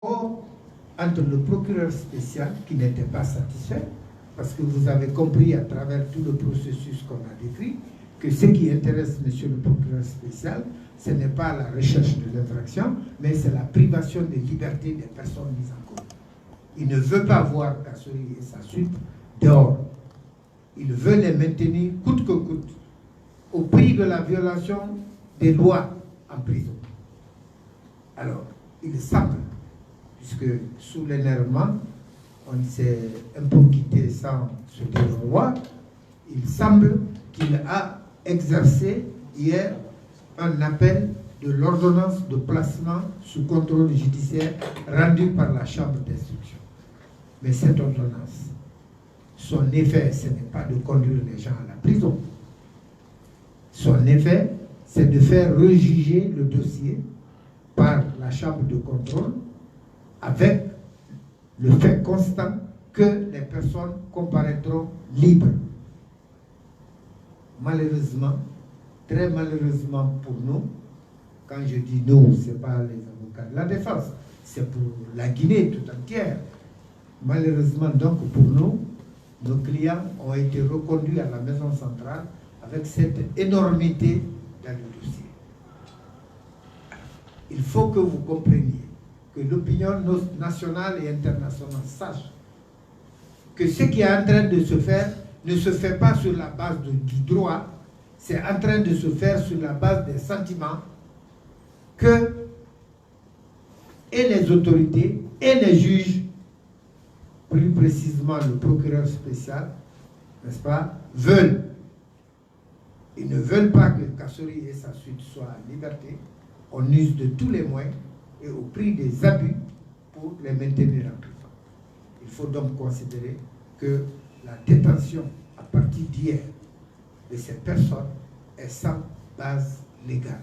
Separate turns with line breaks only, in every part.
entre le procureur spécial qui n'était pas satisfait, parce que vous avez compris à travers tout le processus qu'on a décrit que ce qui intéresse monsieur le procureur spécial, ce n'est pas la recherche de l'infraction, mais c'est la privation de liberté des personnes mises en cause. Il ne veut pas voir Kassory et sa suite dehors. Il veut les maintenir coûte que coûte, au prix de la violation des lois en prison. Alors, il semble, puisque sous l'énervement, on s'est un peu quitté sans se dire au revoir, il semble qu'il a exercé hier un appel de l'ordonnance de placement sous contrôle judiciaire rendue par la Chambre d'instruction. Mais cette ordonnance, son effet, ce n'est pas de conduire les gens à la prison. Son effet, c'est de faire rejuger le dossier par la Chambre de contrôle avec le fait constant que les personnes comparaîtront libres. Malheureusement, très malheureusement pour nous, quand je dis nous, ce n'est pas les avocats de la défense, c'est pour la Guinée tout entière. Malheureusement donc pour nous, nos clients ont été reconduits à la maison centrale avec cette énormité dans le dossier. Il faut que vous compreniez, que l'opinion nationale et internationale sache que ce qui est en train de se faire ne se fait pas sur la base du droit, c'est en train de se faire sur la base des sentiments que et les autorités et les juges, plus précisément le procureur spécial, n'est-ce pas, veulent. Ils ne veulent pas que Kassory et sa suite soient en liberté. On use de tous les moyens et au prix des abus pour les maintenir en prison. Il faut donc considérer que la détention à partir d'hier de ces personnes est sans base légale,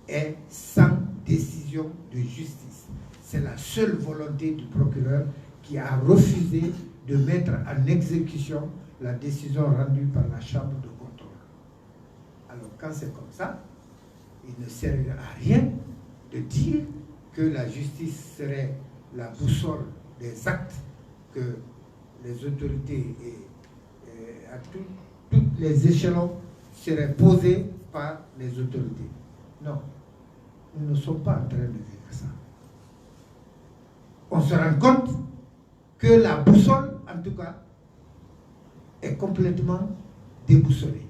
est sans décision de justice. C'est la seule volonté du procureur qui a refusé de mettre en exécution la décision rendue par la Chambre de contrôle. Alors quand c'est comme ça, il ne sert à rien de dire que la justice serait la boussole des actes que les autorités et à tous les échelons seraient posés par les autorités. Non, nous ne sommes pas en train de vivre ça. On se rend compte que la boussole, en tout cas, est complètement déboussolée.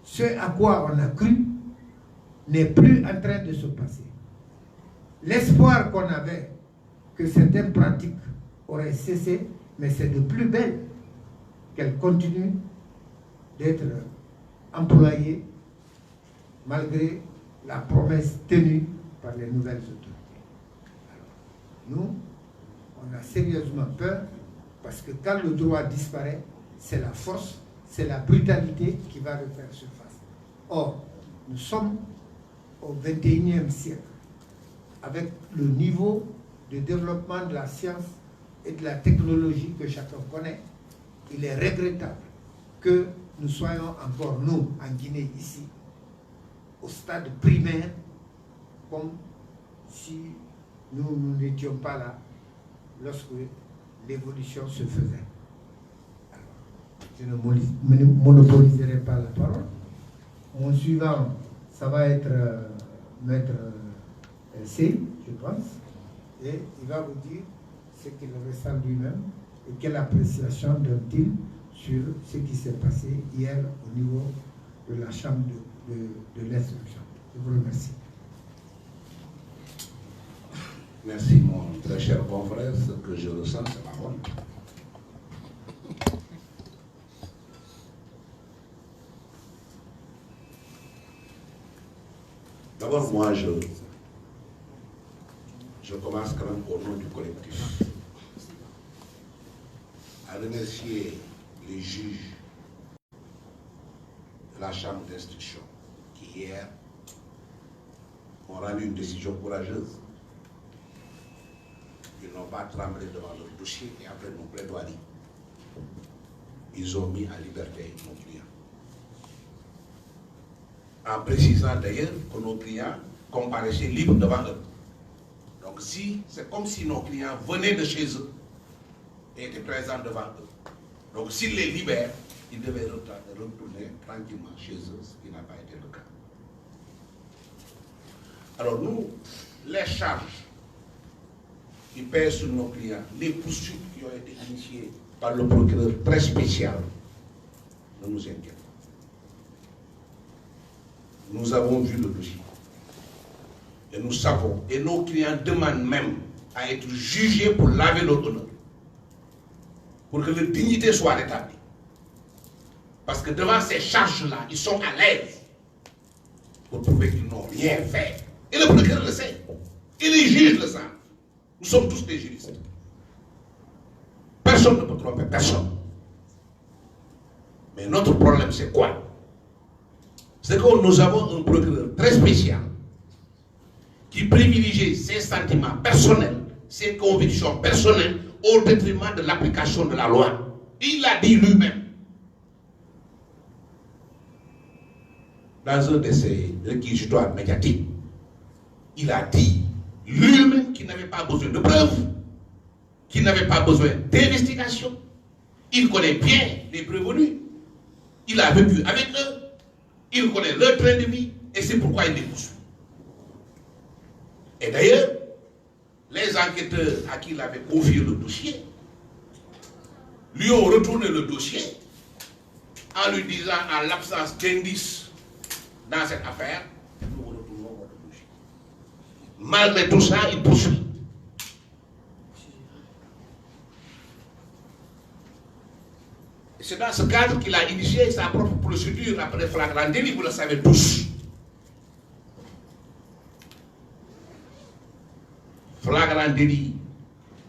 Ce à quoi on a cru n'est plus en train de se passer. L'espoir qu'on avait que certaines pratiques auraient cessé, mais c'est de plus belle qu'elles continuent d'être employées malgré la promesse tenue par les nouvelles autorités. Alors, nous, on a sérieusement peur parce que quand le droit disparaît, c'est la force, c'est la brutalité qui va refaire surface. Or, nous sommes au XXIe siècle, avec le niveau de développement de la science et de la technologie que chacun connaît. Il est regrettable que nous soyons encore, nous, en Guinée, ici, au stade primaire, comme si nous n'étions pas là lorsque l'évolution se faisait. Alors, je ne monopoliserai pas la parole. Mon suivant, ça va être Maître C, je pense, et il va vous dire ce qu'il ressent lui-même et quelle appréciation donne-t-il sur ce qui s'est passé hier au niveau de la Chambre de l'instruction. Je vous remercie.
Merci mon très cher confrère, ce que je ressens, c'est la honte. D'abord, moi, je commence quand même au nom du collectif à remercier les juges de la Chambre d'instruction qui, hier, ont rendu une décision courageuse. Ils n'ont pas tremblé devant leur dossier et après nos plaidoiries. Ils ont mis en liberté nos clients. En précisant d'ailleurs que nos clients comparaissaient libres devant eux. Donc Donc si c'est comme si nos clients venaient de chez eux et étaient présents devant eux. Donc s'ils les libèrent, ils devaient retourner tranquillement chez eux, ce qui n'a pas été le cas. Alors nous, les charges qui pèsent sur nos clients, les poursuites qui ont été initiées par le procureur très spécial, ne nous inquiètent pas. Nous avons vu le dossier. Et nous savons, et nos clients demandent même à être jugés pour laver leur honneur. Pour que leur dignité soit rétablie. Parce que devant ces charges-là, ils sont à l'aise pour prouver qu'ils n'ont rien fait. Et le procureur le sait. Et les juges le savent. Nous sommes tous des juristes. Personne ne peut tromper personne. Mais notre problème, c'est quoi? C'est que nous avons un procureur très spécial qui privilégie ses sentiments personnels, ses convictions personnelles au détriment de l'application de la loi. Il l'a dit lui-même. Dans un de ses réquisitoires médiatiques, il a dit lui-même qu'il n'avait pas besoin de preuves, qu'il n'avait pas besoin d'investigation. Il connaît bien les prévenus. Il a vécu avec eux. Il connaît leur train de vie et c'est pourquoi il les poursuit. Et d'ailleurs, les enquêteurs à qui il avait confié le dossier lui ont retourné le dossier en lui disant, en l'absence d'indices dans cette affaire, nous retournons votre dossier. Malgré tout ça, il poursuit. Et c'est dans ce cadre qu'il a initié sa propre procédure après flagrant délit, vous le savez tous. Flagrant délit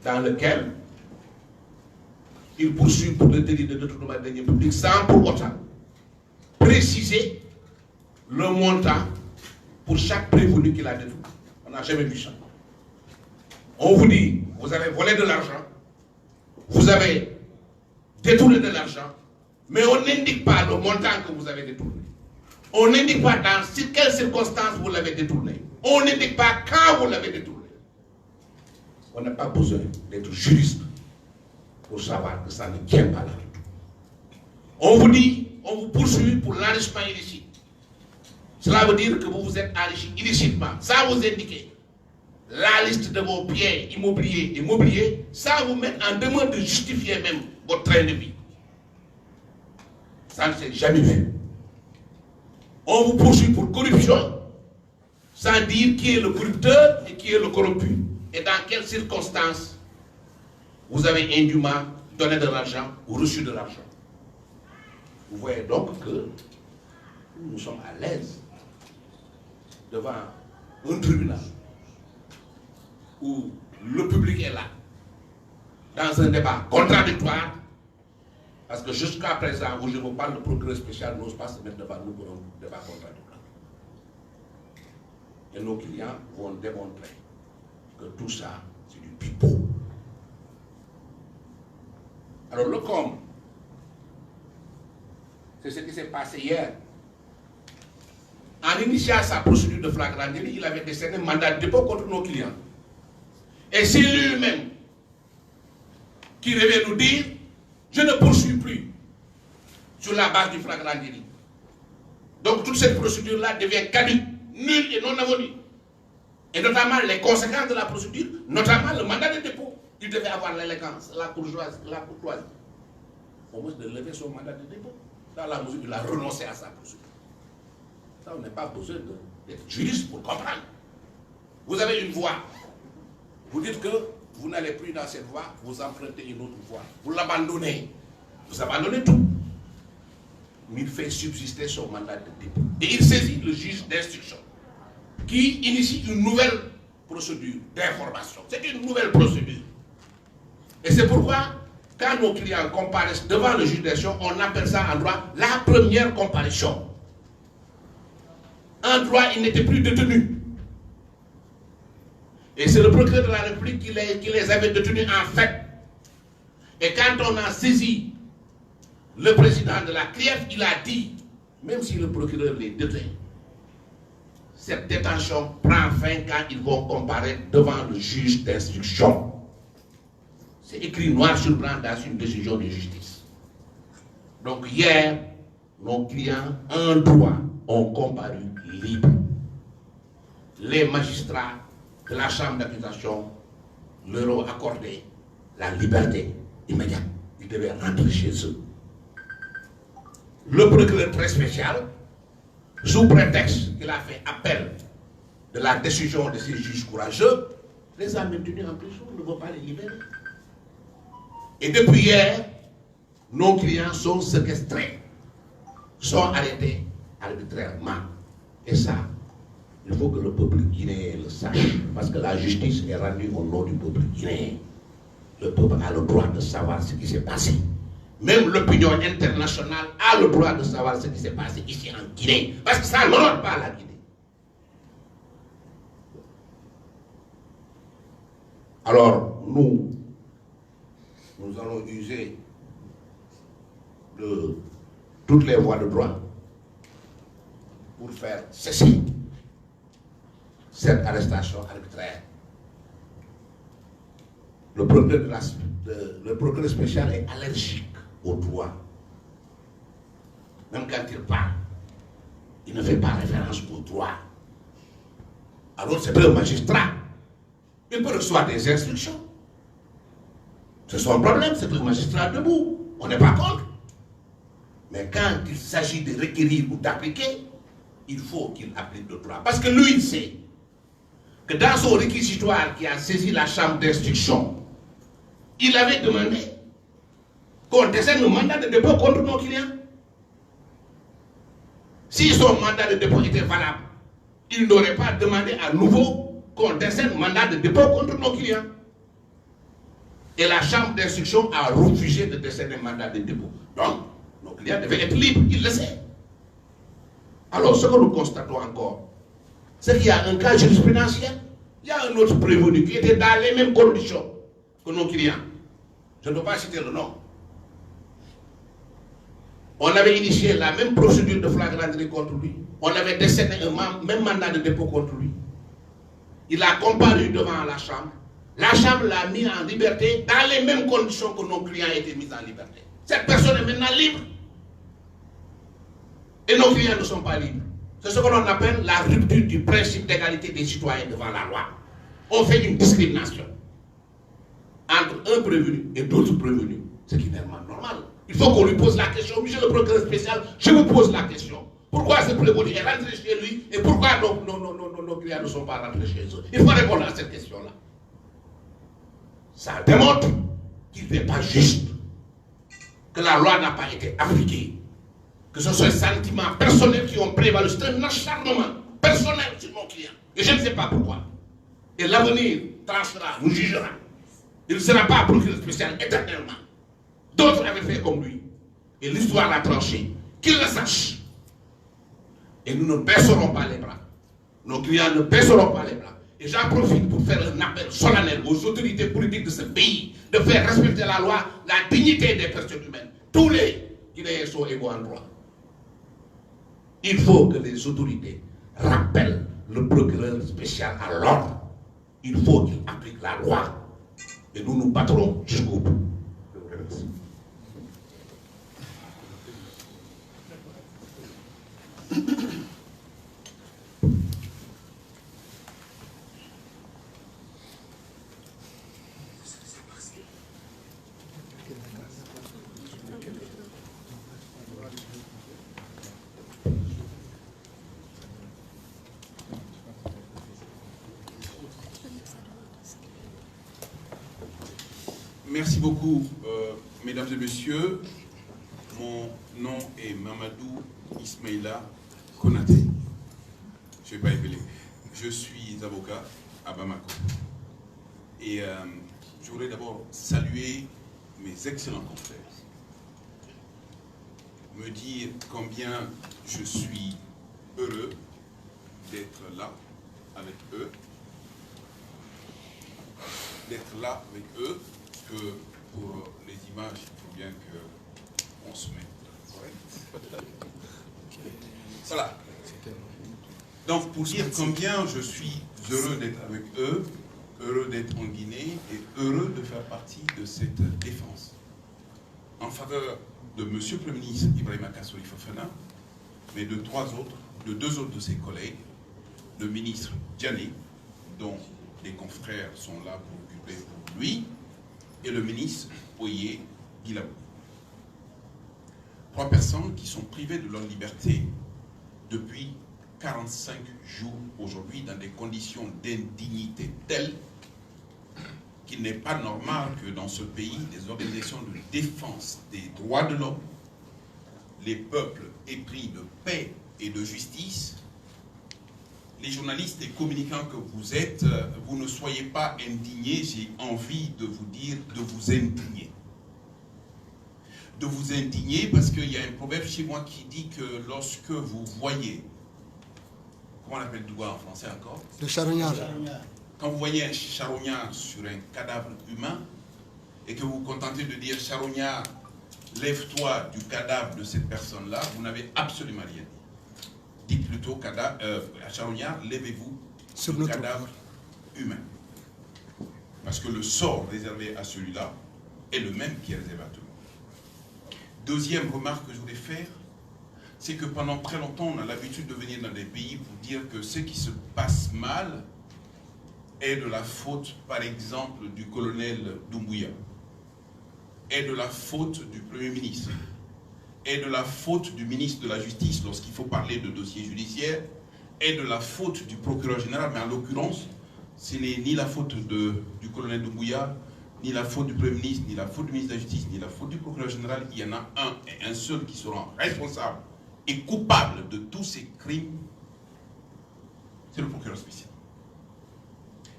dans lequel il poursuit pour le délit de détournement de deniers publics sans pour autant préciser le montant pour chaque prévenu qu'il a détourné. On n'a jamais vu ça. On vous dit, vous avez volé de l'argent, vous avez détourné de l'argent, mais on n'indique pas le montant que vous avez détourné. On n'indique pas dans quelles circonstances vous l'avez détourné. On n'indique pas quand vous l'avez détourné. On n'a pas besoin d'être juriste pour savoir que ça ne tient pas là. On vous dit, on vous poursuit pour l'enrichissement illicite. Cela veut dire que vous vous êtes enrichi illicitement, sans vous indiquer la liste de vos biens immobiliers et mobiliers, sans vous mettre en demande de justifier même votre train de vie. Ça ne s'est jamais vu. On vous poursuit pour corruption, sans dire qui est le corrupteur et qui est le corrompu. Et dans quelles circonstances vous avez indûment donné de l'argent ou reçu de l'argent. Vous voyez donc que nous sommes à l'aise devant un tribunal où le public est là, dans un débat contradictoire, parce que jusqu'à présent, où je vous parle, le procureur spécial n'ose pas se mettre devant nous pour un débat contradictoire. Et nos clients vont démontrer que tout ça, c'est du pipeau. Alors le com, c'est ce qui s'est passé hier. En initiant sa procédure de flagrant délit, il avait décerné un mandat de dépôt contre nos clients. Et c'est lui-même qui devait nous dire, je ne poursuis plus sur la base du flagrant délit. Donc toute cette procédure-là devient caduque, nulle et non abolie. Et notamment les conséquences de la procédure, notamment le mandat de dépôt. Il devait avoir l'élégance, la courtoisie, au moins de lever son mandat de dépôt, dans la mesure où il a renoncé à sa procédure. Ça, on n'a pas besoin d'être juriste pour comprendre. Vous avez une voie. Vous dites que vous n'allez plus dans cette voie, vous empruntez une autre voie. Vous l'abandonnez. Vous abandonnez tout. Mais il fait subsister son mandat de dépôt. Et il saisit le juge d'instruction, qui initie une nouvelle procédure d'information. C'est une nouvelle procédure. Et c'est pourquoi, quand nos clients comparaissent devant le juge d'instruction, on appelle ça en droit la première comparution. En droit, il n'était plus détenu. Et c'est le procureur de la République qui les avait détenus en fait. Et quand on a saisi le président de la CRIEF, il a dit, même si le procureur les détient, cette détention prend fin quand ils vont comparaître devant le juge d'instruction. C'est écrit noir sur blanc dans une décision de justice. Donc hier, nos clients, en droit, ont comparu libres. Les magistrats de la chambre d'accusation leur ont accordé la liberté immédiate. Ils devaient rentrer chez eux. Le procureur très spécial, sous prétexte qu'il a fait appel de la décision de ces juges courageux, les a maintenus en prison, ne vont pas les libérer. Et depuis hier, nos clients sont séquestrés, sont arrêtés arbitrairement. Et ça, il faut que le peuple guinéen le sache, parce que la justice est rendue au nom du peuple guinéen. Le peuple a le droit de savoir ce qui s'est passé. Même l'opinion internationale a le droit de savoir ce qui s'est passé ici en Guinée, parce que ça n'honore pas la Guinée. Alors, nous allons user de toutes les voies de droit pour faire cesser cette arrestation arbitraire. Le procureur spécial est allergique au droit. Même quand il parle, il ne fait pas référence au droit. Alors c'est le magistrat. Il peut recevoir des instructions. C'est son problème, c'est le magistrat debout. On n'est pas contre. Mais quand il s'agit de requérir ou d'appliquer, il faut qu'il applique le droit. Parce que lui, il sait que dans son réquisitoire qui a saisi la chambre d'instruction, il avait demandé qu'on décerne le mandat de dépôt contre nos clients. Si son mandat de dépôt était valable, il n'aurait pas demandé à nouveau qu'on décerne le mandat de dépôt contre nos clients. Et la chambre d'instruction a refusé de décerner le mandat de dépôt. Donc, nos clients devaient être libres, il le sait. Alors, ce que nous constatons encore, c'est qu'il y a un cas jurisprudentiel, il y a un autre prévenu qui était dans les mêmes conditions que nos clients. Je ne dois pas citer le nom. On avait initié la même procédure de flagranterie contre lui. On avait décerné un même mandat de dépôt contre lui. Il a comparu devant la chambre. La chambre l'a mis en liberté dans les mêmes conditions que nos clients étaient mis en liberté. Cette personne est maintenant libre. Et nos clients ne sont pas libres. C'est ce que l'on appelle la rupture du principe d'égalité des citoyens devant la loi. On fait une discrimination entre un prévenu et d'autres prévenus, ce qui n'est pas normal. Il faut qu'on lui pose la question. Monsieur le procureur spécial, je vous pose la question. Pourquoi ce prévenu est rentré chez lui et pourquoi nos clients ne sont pas rentrés chez eux? Il faut répondre à cette question-là. Ça démontre qu'il n'est pas juste, que la loi n'a pas été appliquée, que ce sont les sentiments personnels qui ont prévalu. C'est un acharnement personnel sur nos clients. Et je ne sais pas pourquoi. Et l'avenir tranchera, nous jugera. Il ne sera pas procureur spécial éternellement. D'autres avaient fait comme lui. Et l'histoire l'a tranché. Qu'il le sache. Et nous ne baisserons pas les bras. Nos clients ne baisseront pas les bras. Et j'en profite pour faire un appel solennel aux autorités politiques de ce pays de faire respecter la loi, la dignité des personnes humaines. Tous les Guinéens sont égaux en droit. Il faut que les autorités rappellent le procureur spécial à l'ordre. Il faut qu'il applique la loi. Et nous nous battrons jusqu'au bout. Je vous remercie.
Merci beaucoup, mesdames et messieurs. Mon nom est Mamadou Ismaïla Konaté. Je ne vais pas épeler. Je suis avocat à Bamako. Et je voudrais d'abord saluer mes excellents confrères. Me dire combien je suis heureux d'être là avec eux. D'être là avec eux. Que pour les images, il faut bien qu'on se mette correct. Voilà. Donc, pour dire combien je suis heureux d'être avec eux, heureux d'être en Guinée et heureux de faire partie de cette défense en faveur de M. le Premier ministre Ibrahima Kassory Fofana, mais de deux autres de ses collègues, le ministre Diané, dont les confrères sont là pour occuper pour lui, et le ministre Oye Guilabou. 3 personnes qui sont privées de leur liberté depuis 45 jours aujourd'hui dans des conditions d'indignité telles qu'il n'est pas normal que dans ce pays, des organisations de défense des droits de l'homme, les peuples épris de paix et de justice, les journalistes et communicants que vous êtes, vous ne soyez pas indignés, j'ai envie de vous dire de vous indigner. De vous indigner parce qu'il y a un proverbe chez moi qui dit que lorsque vous voyez, comment on appelle doigt en français encore?
Le charognard.
Quand vous voyez un charognard sur un cadavre humain et que vous vous contentez de dire charognard, lève-toi du cadavre de cette personne-là, vous n'avez absolument rien dit. Dites plutôt charognard, lèvez-vous du cadavre humain. Parce que le sort réservé à celui-là est le même qui est réservé à tout le monde. Deuxième remarque que je voulais faire, c'est que pendant très longtemps, on a l'habitude de venir dans des pays pour dire que ce qui se passe mal est de la faute, par exemple, du colonel Doumbouya, est de la faute du Premier ministre, est de la faute du ministre de la Justice lorsqu'il faut parler de dossiers judiciaires, est de la faute du procureur général, mais en l'occurrence, ce n'est ni la faute du colonel Doumbouya, ni la faute du Premier ministre, ni la faute du ministre de la Justice, ni la faute du procureur général. Il y en a un et un seul qui sera responsable et coupable de tous ces crimes, c'est le procureur spécial,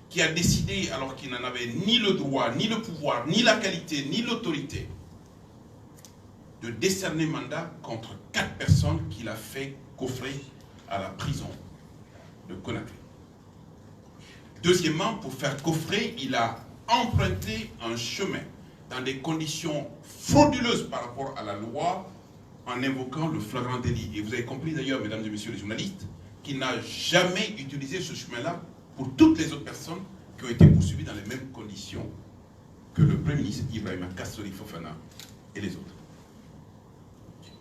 qui a décidé, alors qu'il n'en avait ni le droit, ni le pouvoir, ni la qualité, ni l'autorité, de décerner mandat contre 4 personnes qu'il a fait coffrer à la prison de Conakry. Deuxièmement, pour faire coffrer, il a emprunté un chemin dans des conditions frauduleuses par rapport à la loi, en invoquant le flagrant délit. Et vous avez compris d'ailleurs, mesdames et messieurs les journalistes, qu'il n'a jamais utilisé ce chemin-là pour toutes les autres personnes qui ont été poursuivies dans les mêmes conditions que le Premier ministre Ibrahima Kassory Fofana et les autres.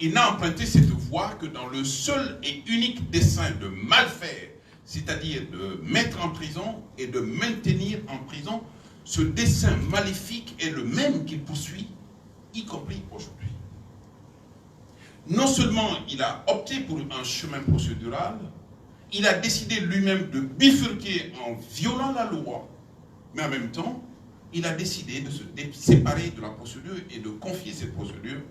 Il n'a emprunté cette voie que dans le seul et unique dessein de mal faire, c'est-à-dire de mettre en prison et de maintenir en prison. Ce dessein maléfique est le même qu'il poursuit, y compris aujourd'hui. Non seulement il a opté pour un chemin procédural, il a décidé lui-même de bifurquer en violant la loi, mais en même temps, il a décidé de se séparer de la procédure et de confier cette procédure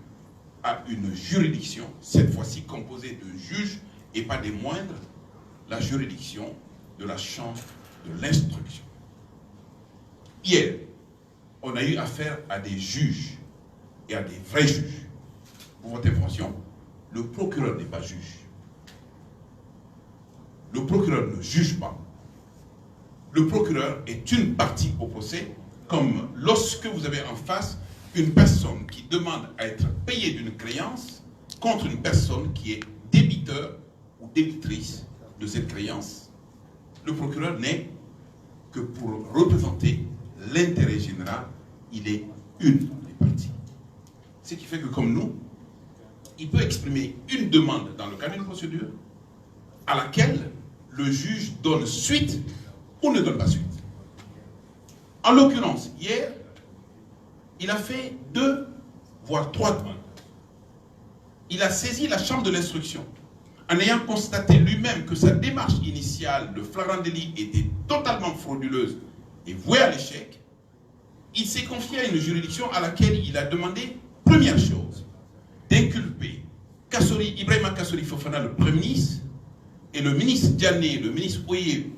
à une juridiction, cette fois-ci composée de juges et pas des moindres, la juridiction de la chambre de l'instruction. Hier, on a eu affaire à des juges et à des vrais juges. Pour votre information, le procureur n'est pas juge. Le procureur ne juge pas. Le procureur est une partie au procès, comme lorsque vous avez en face une personne qui demande à être payée d'une créance contre une personne qui est débiteur ou débitrice de cette créance. Le procureur n'est que pour représenter l'intérêt général, il est une des parties. Ce qui fait que comme nous, il peut exprimer une demande dans le cadre d'une procédure à laquelle le juge donne suite ou ne donne pas suite. En l'occurrence, hier, il a fait 2, voire 3 demandes. Il a saisi la chambre de l'instruction en ayant constaté lui-même que sa démarche initiale de flagrant délit était totalement frauduleuse et vouée à l'échec. Il s'est confié à une juridiction à laquelle il a demandé, première chose, d'inculper Ibrahima Kassory Fofana, le Premier ministre, et le ministre Diané, le ministre Oye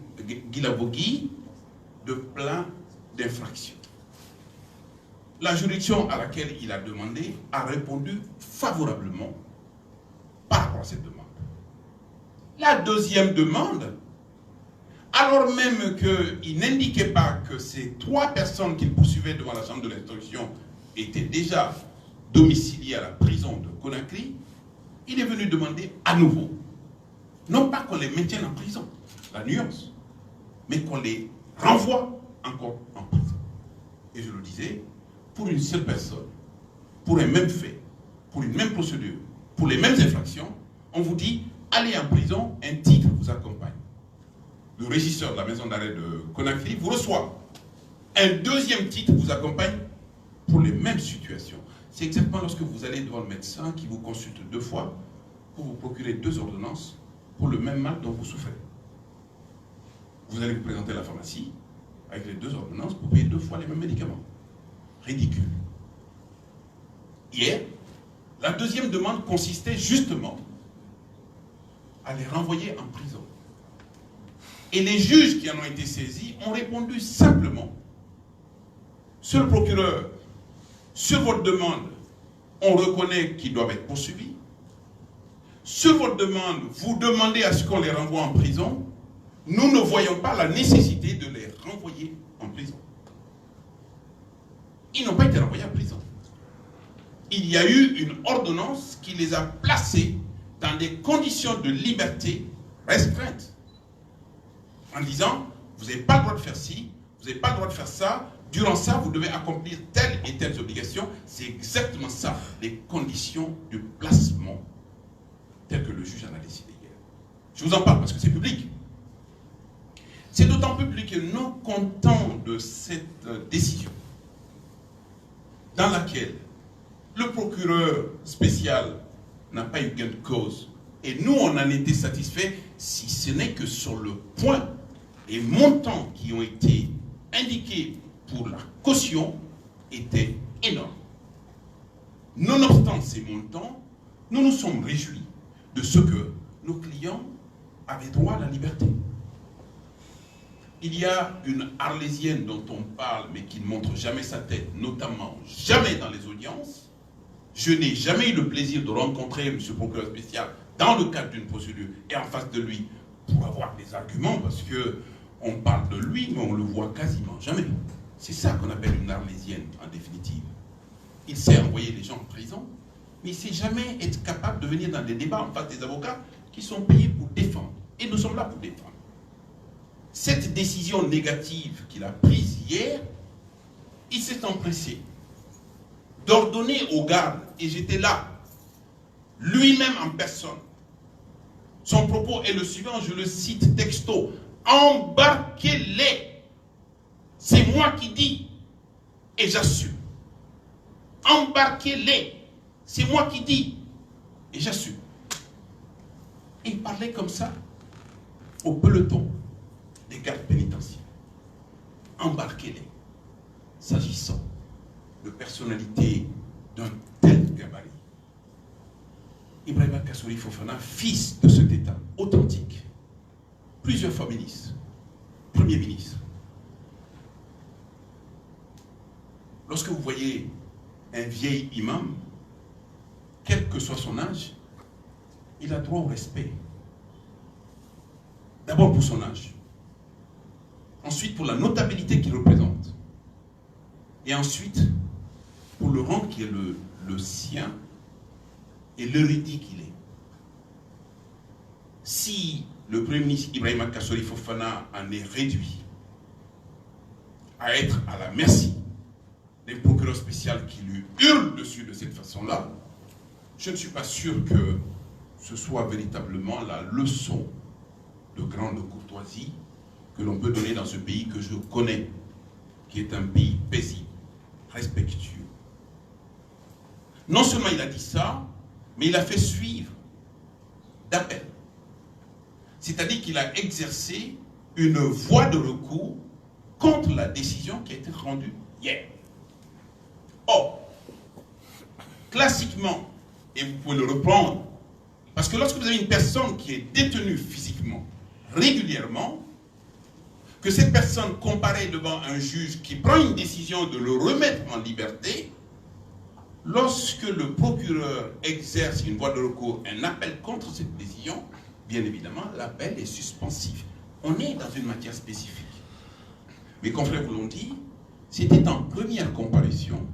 Guilabou de plein d'infractions. La juridiction à laquelle il a demandé a répondu favorablement par rapport à cette demande. La deuxième demande, alors même qu'il n'indiquait pas que ces 3 personnes qu'il poursuivait devant la chambre de l'instruction étaient déjà domiciliées à la prison de Conakry, il est venu demander à nouveau, non pas qu'on les maintienne en prison, la nuance, mais qu'on les renvoie encore en prison. Et je le disais, pour une seule personne, pour un même fait, pour une même procédure, pour les mêmes infractions, on vous dit, allez en prison, un titre vous accompagne. Le régisseur de la maison d'arrêt de Conakry vous reçoit. Un deuxième titre vous accompagne pour les mêmes situations. C'est exactement lorsque vous allez devant le médecin qui vous consulte 2 fois pour vous procurer 2 ordonnances pour le même mal dont vous souffrez. Vous allez vous présenter à la pharmacie avec les 2 ordonnances pour payer 2 fois les mêmes médicaments. Ridicule. Hier, la deuxième demande consistait justement à les renvoyer en prison. Et les juges qui en ont été saisis ont répondu simplement: Monsieur le procureur, sur votre demande, on reconnaît qu'ils doivent être poursuivis. Sur votre demande, vous demandez à ce qu'on les renvoie en prison. Nous ne voyons pas la nécessité de les renvoyer en prison. Ils n'ont pas été renvoyés en prison. Il y a eu une ordonnance qui les a placés dans des conditions de liberté restreintes. En disant, vous n'avez pas le droit de faire ci, vous n'avez pas le droit de faire ça, durant ça, vous devez accomplir telle et telle obligation. C'est exactement ça, les conditions de placement telles que le juge en a décidé hier. Je vous en parle parce que c'est public. C'est d'autant plus public que non content de cette décision, dans laquelle le procureur spécial n'a pas eu gain de cause, et nous on en était satisfaits, si ce n'est que sur le point et montants qui ont été indiqués pour la caution étaient énormes. Nonobstant ces montants, nous nous sommes réjouis de ce que nos clients avaient droit à la liberté. Il y a une Arlésienne dont on parle mais qui ne montre jamais sa tête, notamment jamais dans les audiences. Je n'ai jamais eu le plaisir de rencontrer M. le procureur spécial dans le cadre d'une procédure et en face de lui pour avoir des arguments, parce qu'on parle de lui mais on le voit quasiment jamais. C'est ça qu'on appelle une Arlésienne en définitive. Il sait envoyer les gens en prison, mais il ne sait jamais être capable de venir dans des débats en face des avocats qui sont payés pour défendre. Et nous sommes là pour défendre. Cette décision négative qu'il a prise hier, il s'est empressé d'ordonner aux gardes, et j'étais là, lui-même en personne. Son propos est le suivant, je le cite texto: embarquez-les. C'est moi qui dis, et j'assume. Embarquez-les. C'est moi qui dis, et j'assume. Et il parlait comme ça au peloton des gardes pénitentiaires. Embarquez-les. S'agissant de personnalités d'un tel gabarit. Ibrahima Kassory Fofana, fils de cet État authentique, plusieurs fois ministre, Premier ministre. Lorsque vous voyez un vieil imam, quel que soit son âge, il a droit au respect. D'abord pour son âge. Ensuite pour la notabilité qu'il représente. Et ensuite pour le rang qui est le sien et l'érudit qu'il est. Si le Premier ministre Ibrahima Kassory Fofana en est réduit à être à la merci des procureurs spéciaux qui lui hurlent dessus de cette façon-là, je ne suis pas sûr que ce soit véritablement la leçon de grande courtoisie que l'on peut donner dans ce pays que je connais, qui est un pays paisible, respectueux. Non seulement il a dit ça, mais il a fait suivre d'appel. C'est-à-dire qu'il a exercé une voie de recours contre la décision qui a été rendue hier. Or, classiquement, et vous pouvez le reprendre, parce que lorsque vous avez une personne qui est détenue physiquement, régulièrement, que cette personne comparaît devant un juge qui prend une décision de le remettre en liberté, lorsque le procureur exerce une voie de recours, un appel contre cette décision, bien évidemment, l'appel est suspensif. On est dans une matière spécifique. Mes confrères vous l'ont dit, c'était en première comparution.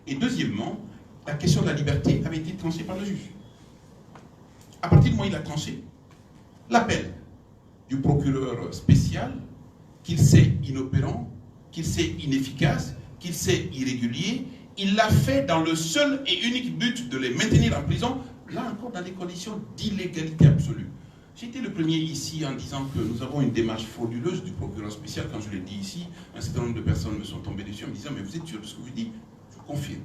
Et deuxièmement, la question de la liberté avait été tranchée par le juge. À partir du moment où il a tranché, l'appel du procureur spécial, qu'il sait inopérant, qu'il sait inefficace, qu'il sait irrégulier. Il l'a fait dans le seul et unique but de les maintenir en prison, là encore dans des conditions d'illégalité absolue. J'ai été le premier ici en disant que nous avons une démarche frauduleuse du procureur spécial. Quand je l'ai dit ici, un certain nombre de personnes me sont tombées dessus en me disant « Mais vous êtes sûr de ce que vous dites ?» Je confirme.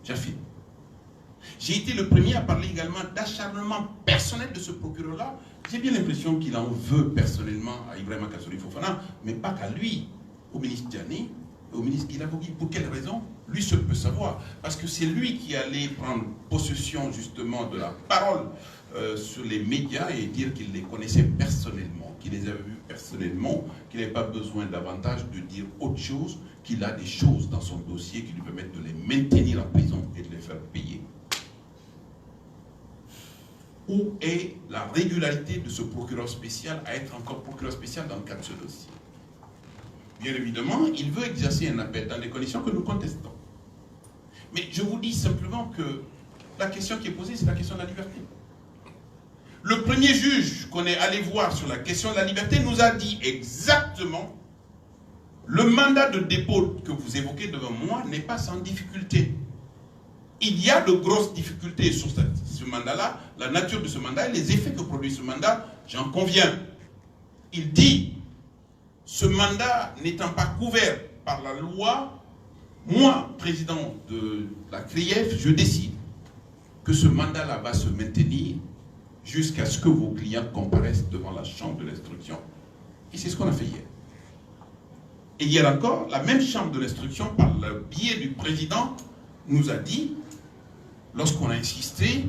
J'affirme. J'ai été le premier à parler également d'acharnement personnel de ce procureur-là. J'ai bien l'impression qu'il en veut personnellement à Ibrahima Kassory Fofana, mais pas qu'à lui, au ministre Diané, au ministre Guy Labogui. Pour quelle raison? Lui seul peut savoir. Parce que c'est lui qui allait prendre possession justement de la parole sur les médias et dire qu'il les connaissait personnellement, qu'il les avait vus personnellement, qu'il n'avait pas besoin davantage de dire autre chose, qu'il a des choses dans son dossier qui lui permettent de les maintenir en prison et de les faire payer. Où est la régularité de ce procureur spécial à être encore procureur spécial dans le cadre de ce dossier? Bien évidemment, il veut exercer un appel dans des conditions que nous contestons. Mais je vous dis simplement que la question qui est posée, c'est la question de la liberté. Le premier juge qu'on est allé voir sur la question de la liberté nous a dit exactement: le mandat de dépôt que vous évoquez devant moi n'est pas sans difficulté. Il y a de grosses difficultés sur ce mandat-là, la nature de ce mandat et les effets que produit ce mandat, j'en conviens. Il dit: ce mandat n'étant pas couvert par la loi, moi, président de la CRIEF, je décide que ce mandat-là va se maintenir jusqu'à ce que vos clients comparaissent devant la chambre de l'instruction. Et c'est ce qu'on a fait hier. Et hier encore, la même chambre de l'instruction, par le biais du président, nous a dit, lorsqu'on a insisté,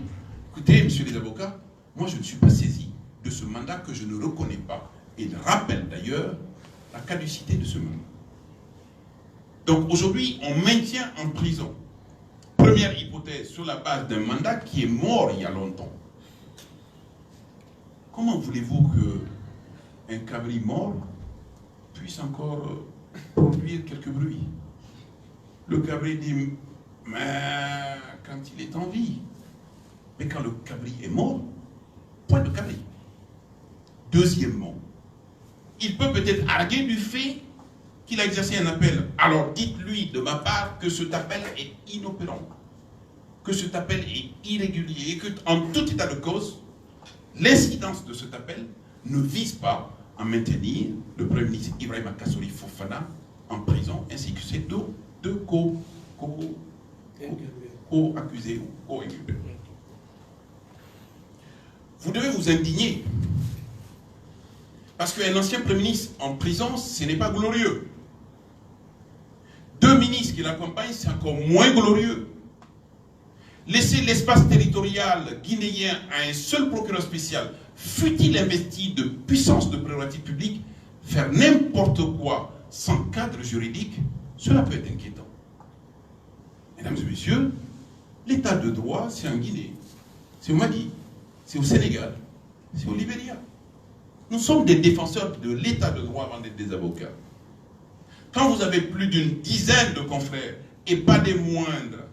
écoutez, messieurs les avocats, moi je ne suis pas saisi de ce mandat que je ne reconnais pas. Et il rappelle d'ailleurs la caducité de ce mandat. Donc aujourd'hui, on maintient en prison, première hypothèse, sur la base d'un mandat qui est mort il y a longtemps. Comment voulez-vous qu'un cabri mort puisse encore produire quelques bruits? Le cabri dit, mais quand il est en vie. Mais quand le cabri est mort, point de cabri. Deuxièmement, il peut peut-être arguer du fait qu'il a exercé un appel. Alors dites-lui de ma part que cet appel est inopérant, que cet appel est irrégulier et qu'en tout état de cause, l'incidence de cet appel ne vise pas à maintenir le Premier ministre Ibrahima Kassory Fofana en prison, ainsi que ses deux co-accusés ou co-inculpés. Vous devez vous indigner. Parce qu'un ancien Premier ministre en prison, ce n'est pas glorieux. Deux ministres qui l'accompagnent, c'est encore moins glorieux. Laisser l'espace territorial guinéen à un seul procureur spécial, fût-il investi de puissance de prérogative publique, faire n'importe quoi sans cadre juridique, cela peut être inquiétant. Mesdames et messieurs, l'état de droit, c'est en Guinée, c'est au Mali, c'est au Sénégal, c'est au Libéria. Nous sommes des défenseurs de l'état de droit avant d'être des avocats. Quand vous avez plus d'une dizaine de confrères, et pas des moindres,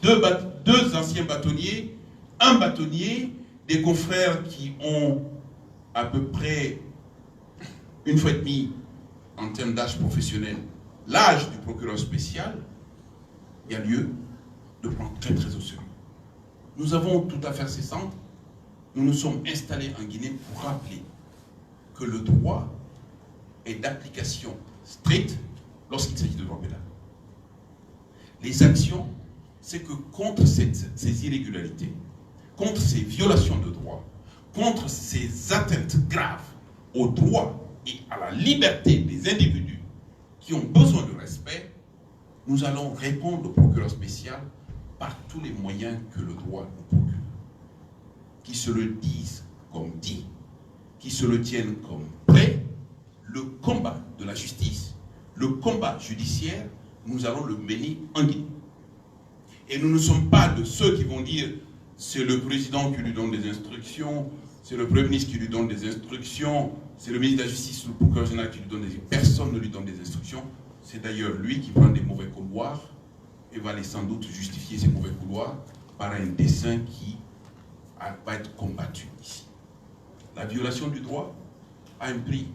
deux anciens bâtonniers, un bâtonnier, des confrères qui ont à peu près une fois et demie en termes d'âge professionnel l'âge du procureur spécial, il y a lieu de prendre très très au sérieux. Nous avons tout à faire cessant. Nous nous sommes installés en Guinée pour rappeler que le droit est d'application stricte lorsqu'il s'agit de droit pénal. Les actions, c'est que contre ces irrégularités, contre ces violations de droit, contre ces atteintes graves au droit et à la liberté des individus qui ont besoin de respect, nous allons répondre au procureur spécial par tous les moyens que le droit nous procure. Qui se le disent comme dit, qui se le tiennent comme prêt, le combat de la justice, le combat judiciaire, nous allons le mener en Guinée. Et nous ne sommes pas de ceux qui vont dire c'est le président qui lui donne des instructions, c'est le Premier ministre qui lui donne des instructions, c'est le ministre de la Justice, le procureur général qui lui donne des instructions. Personne ne lui donne des instructions. C'est d'ailleurs lui qui prend des mauvais couloirs et va aller sans doute justifier ces mauvais couloirs par un dessein qui va être combattu ici. La violation du droit, à un prix.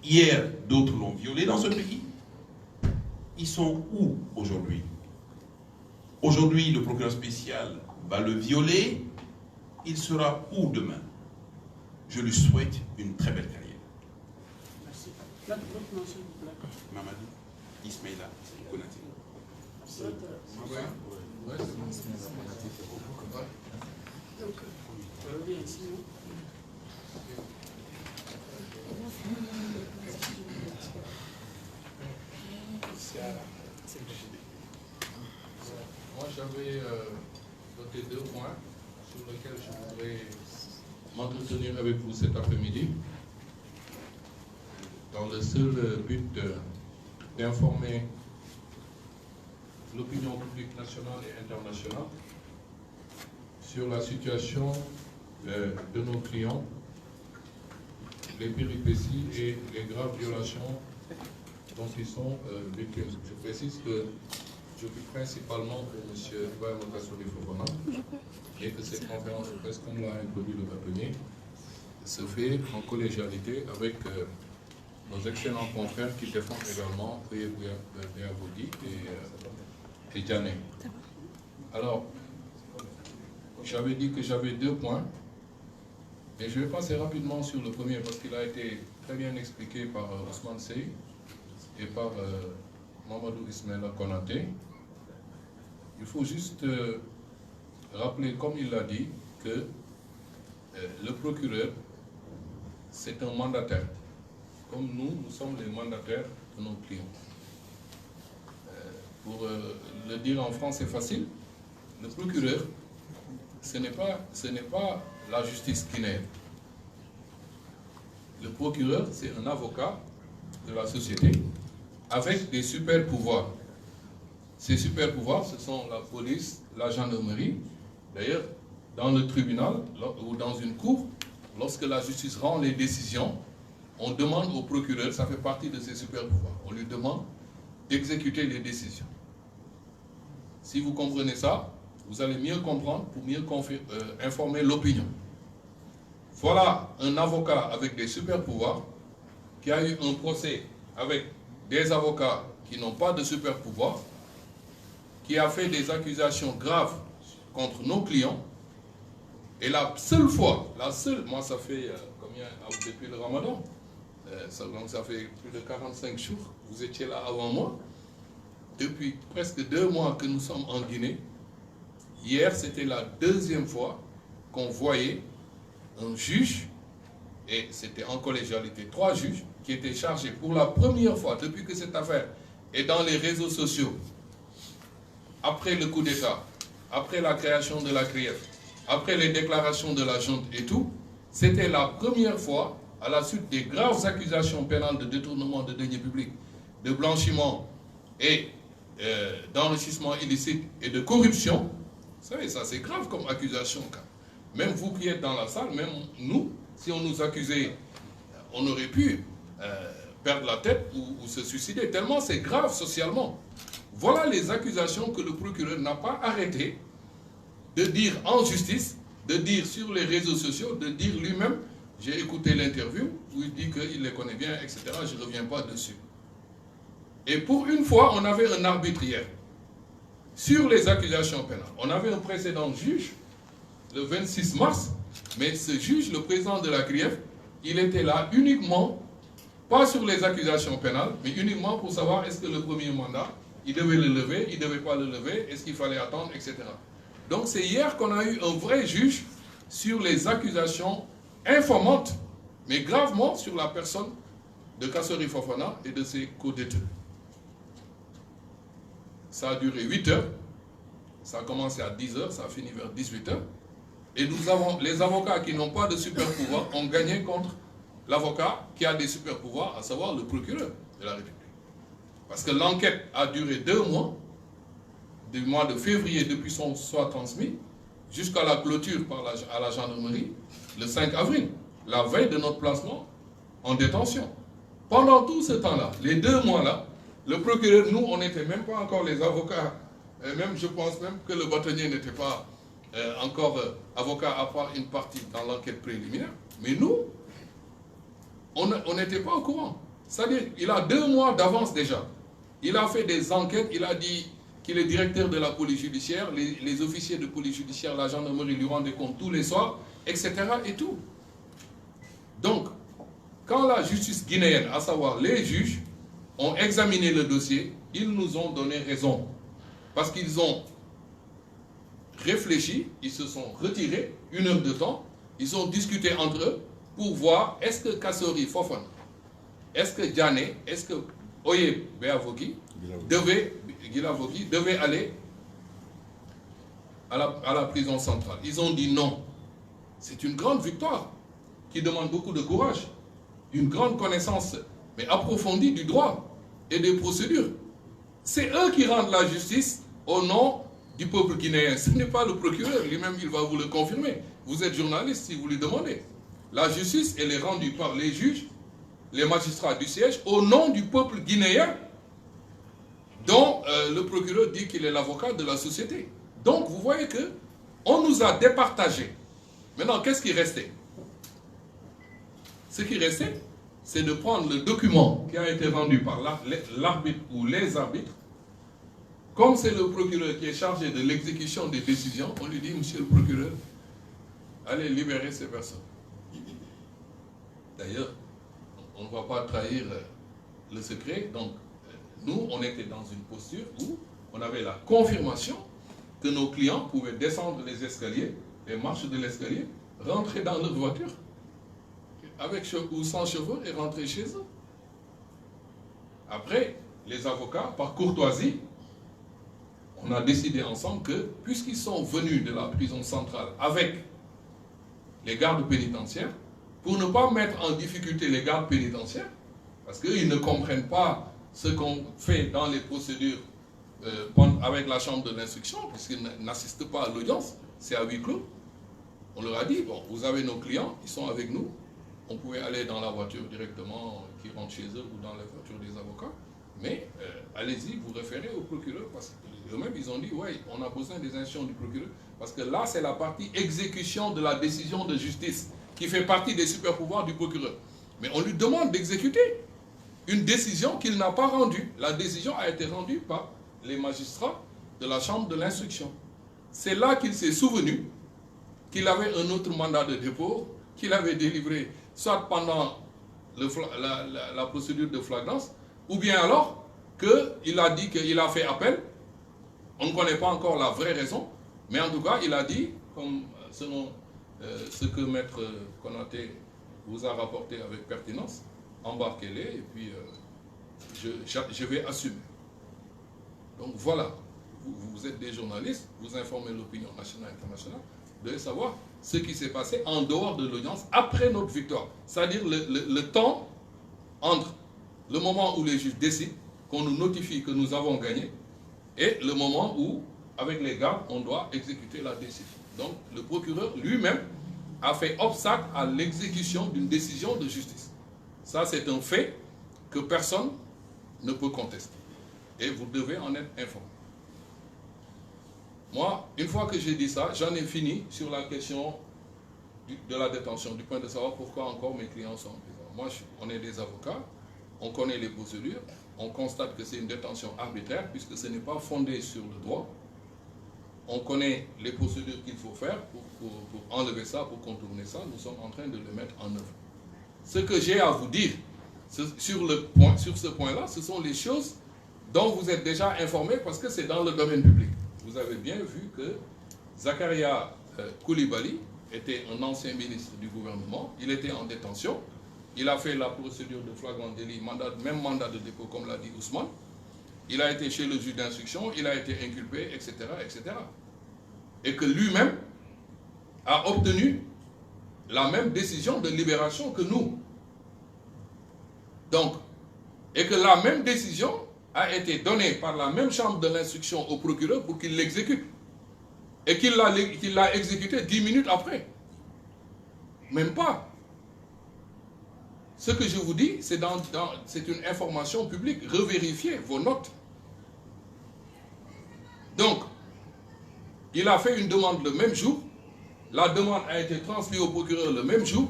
Hier, d'autres l'ont violé dans ce pays. Ils sont où aujourd'hui? Aujourd'hui, le procureur spécial va le violer. Il sera où demain? Je lui souhaite une très belle carrière.
Merci. L'autre nom, s'il vous plaît.
Mamadou Ismaïla Konaté.
Donc, reviens ici.
Moi, j'avais noté 2 points sur lesquels je voudrais m'entretenir avec vous cet après-midi, dans le seul but d'informer l'opinion publique nationale et internationale sur la situation de nos clients, les péripéties et les graves violations dont ils sont victimes. Je précise que je suis principalement pour M. Ibrahima Kassory Fofana et que cette conférence de presse, comme l'a introduit le bâtonnier, se fait en collégialité avec nos excellents confrères qui défendent également Béaboudi et Djané. Alors, j'avais dit que j'avais 2 points, et je vais passer rapidement sur le premier parce qu'il a été très bien expliqué par Ousmane Sey et par Mamadou Ismaïla Konaté. Il faut juste rappeler, comme il l'a dit, que le procureur, c'est un mandataire. Comme nous sommes les mandataires de nos clients. Pour le dire en France, c'est facile. Le procureur, ce n'est pas la justice qui naît. Le procureur, c'est un avocat de la société avec des super pouvoirs. Ces super pouvoirs, ce sont la police, la gendarmerie. D'ailleurs, dans le tribunal ou dans une cour, lorsque la justice rend les décisions, on demande au procureur, ça fait partie de ses super pouvoirs, on lui demande d'exécuter les décisions. Si vous comprenez ça, vous allez mieux comprendre pour mieux informer l'opinion. Voilà un avocat avec des super pouvoirs qui a eu un procès avec des avocats qui n'ont pas de super pouvoirs, qui a fait des accusations graves contre nos clients. Et la seule fois, moi ça fait combien, depuis le Ramadan, donc ça fait plus de 45 jours, vous étiez là avant moi, depuis presque 2 mois que nous sommes en Guinée. Hier, c'était la 2e fois qu'on voyait un juge, et c'était en collégialité 3 juges, qui étaient chargés pour la première fois, depuis que cette affaire est dans les réseaux sociaux, après le coup d'État, après la création de la CRIEF, après les déclarations de la junte et tout, c'était la première fois, à la suite des graves accusations pénales de détournement de deniers publics, de blanchiment et d'enrichissement illicite et de corruption. Vous savez, ça c'est grave comme accusation. Même vous qui êtes dans la salle, même nous, si on nous accusait, on aurait pu perdre la tête ou se suicider, tellement c'est grave socialement. Voilà les accusations que le procureur n'a pas arrêté de dire en justice, de dire sur les réseaux sociaux, de dire lui-même. J'ai écouté l'interview où il dit qu'il les connaît bien, etc. Je ne reviens pas dessus. Et pour une fois, on avait un arbitre hier sur les accusations pénales. On avait un précédent juge le 26 mars, mais ce juge, le président de la CRIEF, il était là uniquement, pas sur les accusations pénales, mais uniquement pour savoir est-ce que le premier mandat, il devait le lever, il ne devait pas le lever, est-ce qu'il fallait attendre, etc. Donc c'est hier qu'on a eu un vrai juge sur les accusations informantes, mais gravement sur la personne de Kassory Fofana et de ses co-détenus. Ça a duré 8 heures, ça a commencé à 10 heures, ça a fini vers 18 heures. Et nous avons, les avocats qui n'ont pas de super pouvoir ont gagné contre l'avocat qui a des super pouvoirs, à savoir le procureur de la République. Parce que l'enquête a duré 2 mois, du mois de février depuis son soit transmis, jusqu'à la clôture à la gendarmerie, le 5 avril, la veille de notre placement en détention. Pendant tout ce temps-là, les 2 mois-là, le procureur, nous, on n'était même pas encore les avocats, et même, je pense même que le bâtonnier n'était pas encore avocat à part une partie dans l'enquête préliminaire. Mais nous, on n'était pas au courant. C'est-à-dire, il a 2 mois d'avance déjà. Il a fait des enquêtes, il a dit qu'il est directeur de la police judiciaire, les officiers de police judiciaire, la gendarmerie lui rendent des comptes tous les soirs, etc. et tout. Donc, quand la justice guinéenne, à savoir les juges, ont examiné le dossier, ils nous ont donné raison. Parce qu'ils ont réfléchi, ils se sont retirés 1 heure de temps, ils ont discuté entre eux pour voir est-ce que Kassori Fofana, est-ce que Diané, est-ce que Oye Beavogi devait aller à la prison centrale. Ils ont dit non. C'est une grande victoire qui demande beaucoup de courage, une grande connaissance, mais approfondie du droit et des procédures. C'est eux qui rendent la justice au nom du peuple guinéen. Ce n'est pas le procureur, lui-même il va vous le confirmer. Vous êtes journaliste si vous lui demandez. La justice, elle est rendue par les juges, les magistrats du siège, au nom du peuple guinéen, dont le procureur dit qu'il est l'avocat de la société. Donc vous voyez que on nous a départagés. Maintenant, qu'est-ce qui restait? Ce qui restait, c'est de prendre le document qui a été rendu par l'arbitre ou les arbitres. Comme c'est le procureur qui est chargé de l'exécution des décisions, on lui dit, monsieur le procureur, allez libérer ces personnes. D'ailleurs, on ne va pas trahir le secret. Donc, nous, on était dans une posture où on avait la confirmation que nos clients pouvaient descendre les escaliers, les marches de l'escalier, rentrer dans leur voiture, avec ou sans chauffeur, et rentrer chez eux. Après, les avocats, par courtoisie, on a décidé ensemble que, puisqu'ils sont venus de la prison centrale avec les gardes pénitentiaires, pour ne pas mettre en difficulté les gardes pénitentiaires, parce qu'ils ne comprennent pas ce qu'on fait dans les procédures avec la chambre de l'instruction, puisqu'ils n'assistent pas à l'audience, c'est à huis clos. On leur a dit, bon, vous avez nos clients, ils sont avec nous, on pouvait aller dans la voiture directement qui rentre chez eux ou dans la voiture des avocats, mais allez-y, vous référez au procureur, parce que eux-mêmes, ils ont dit, oui, on a besoin des instructions du procureur, parce que là, c'est la partie exécution de la décision de justice, qui fait partie des super pouvoirs du procureur. Mais on lui demande d'exécuter une décision qu'il n'a pas rendue. La décision a été rendue par les magistrats de la chambre de l'instruction. C'est là qu'il s'est souvenu qu'il avait un autre mandat de dépôt, qu'il avait délivré soit pendant la procédure de flagrance, ou bien alors qu'il a dit qu'il a fait appel. On ne connaît pas encore la vraie raison, mais en tout cas, il a dit, comme selon ce que Maître Konaté vous a rapporté avec pertinence, embarquez-les et puis je vais assumer. Donc voilà, vous êtes des journalistes, vous informez l'opinion nationale et internationale, vous devez savoir ce qui s'est passé en dehors de l'audience après notre victoire. C'est-à-dire le temps entre le moment où les juges décident, qu'on nous notifie que nous avons gagné, et le moment où, avec les gardes, on doit exécuter la décision. Donc le procureur lui-même a fait obstacle à l'exécution d'une décision de justice. Ça, c'est un fait que personne ne peut contester. Et vous devez en être informé. Moi, une fois que j'ai dit ça, j'en ai fini sur la question de la détention, du point de savoir pourquoi encore mes clients sont en prison. Moi, on est des avocats, on connaît les procédures, on constate que c'est une détention arbitraire, puisque ce n'est pas fondé sur le droit. On connaît les procédures qu'il faut faire pour enlever ça, pour contourner ça. Nous sommes en train de le mettre en œuvre. Ce que j'ai à vous dire sur ce point-là, ce sont les choses dont vous êtes déjà informés parce que c'est dans le domaine public. Vous avez bien vu que Zakaria Koulibaly était un ancien ministre du gouvernement. Il était en détention. Il a fait la procédure de flagrant délit, même mandat de dépôt, comme l'a dit Ousmane. Il a été chez le juge d'instruction, il a été inculpé, etc., etc. Et que lui-même a obtenu la même décision de libération que nous. Donc, et que la même décision a été donnée par la même chambre de l'instruction au procureur pour qu'il l'exécute. Et qu'il l'a exécuté 10 minutes après. Même pas. Ce que je vous dis, c'est une information publique. Revérifiez vos notes. Donc, il a fait une demande le même jour. La demande a été transmise au procureur le même jour.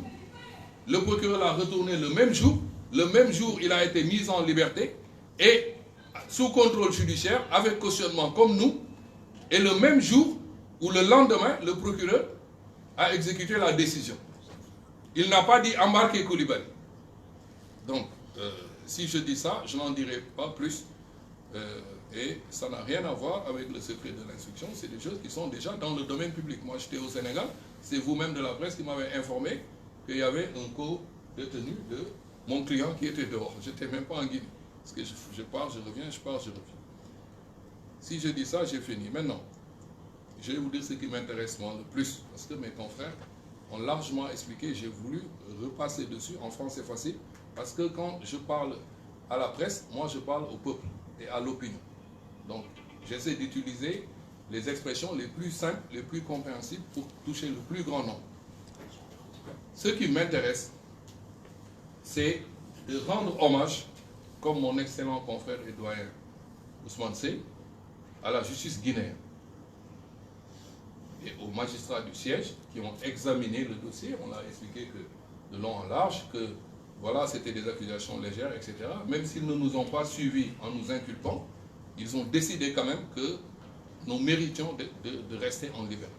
le procureur l'a retourné le même jour. Le même jour, il a été mis en liberté et sous contrôle judiciaire, avec cautionnement comme nous. Et le même jour ou le lendemain, le procureur a exécuté la décision. Il n'a pas dit embarquer Koulibaly. Donc, si je dis ça, je n'en dirai pas plus. Et ça n'a rien à voir avec le secret de l'instruction. C'est des choses qui sont déjà dans le domaine public. Moi, j'étais au Sénégal. C'est vous-même de la presse qui m'avez informé qu'il y avait un co-détenu de mon client qui était dehors. Je n'étais même pas en Guinée. Parce que je pars, je reviens, je pars, je reviens. Si je dis ça, j'ai fini. Maintenant, je vais vous dire ce qui m'intéresse moi le plus. Parce que mes confrères ont largement expliqué. J'ai voulu repasser dessus. En France, c'est facile. Parce que quand je parle à la presse, moi, je parle au peuple et à l'opinion. Donc, j'essaie d'utiliser les expressions les plus simples, les plus compréhensibles pour toucher le plus grand nombre. Ce qui m'intéresse, c'est de rendre hommage, comme mon excellent confrère et doyen Ousmane Sey, à la justice guinéenne et aux magistrats du siège qui ont examiné le dossier. On a expliqué que de long en large, que voilà, c'était des accusations légères, etc. Même s'ils ne nous ont pas suivis en nous inculpant, ils ont décidé quand même que nous méritions de rester en liberté.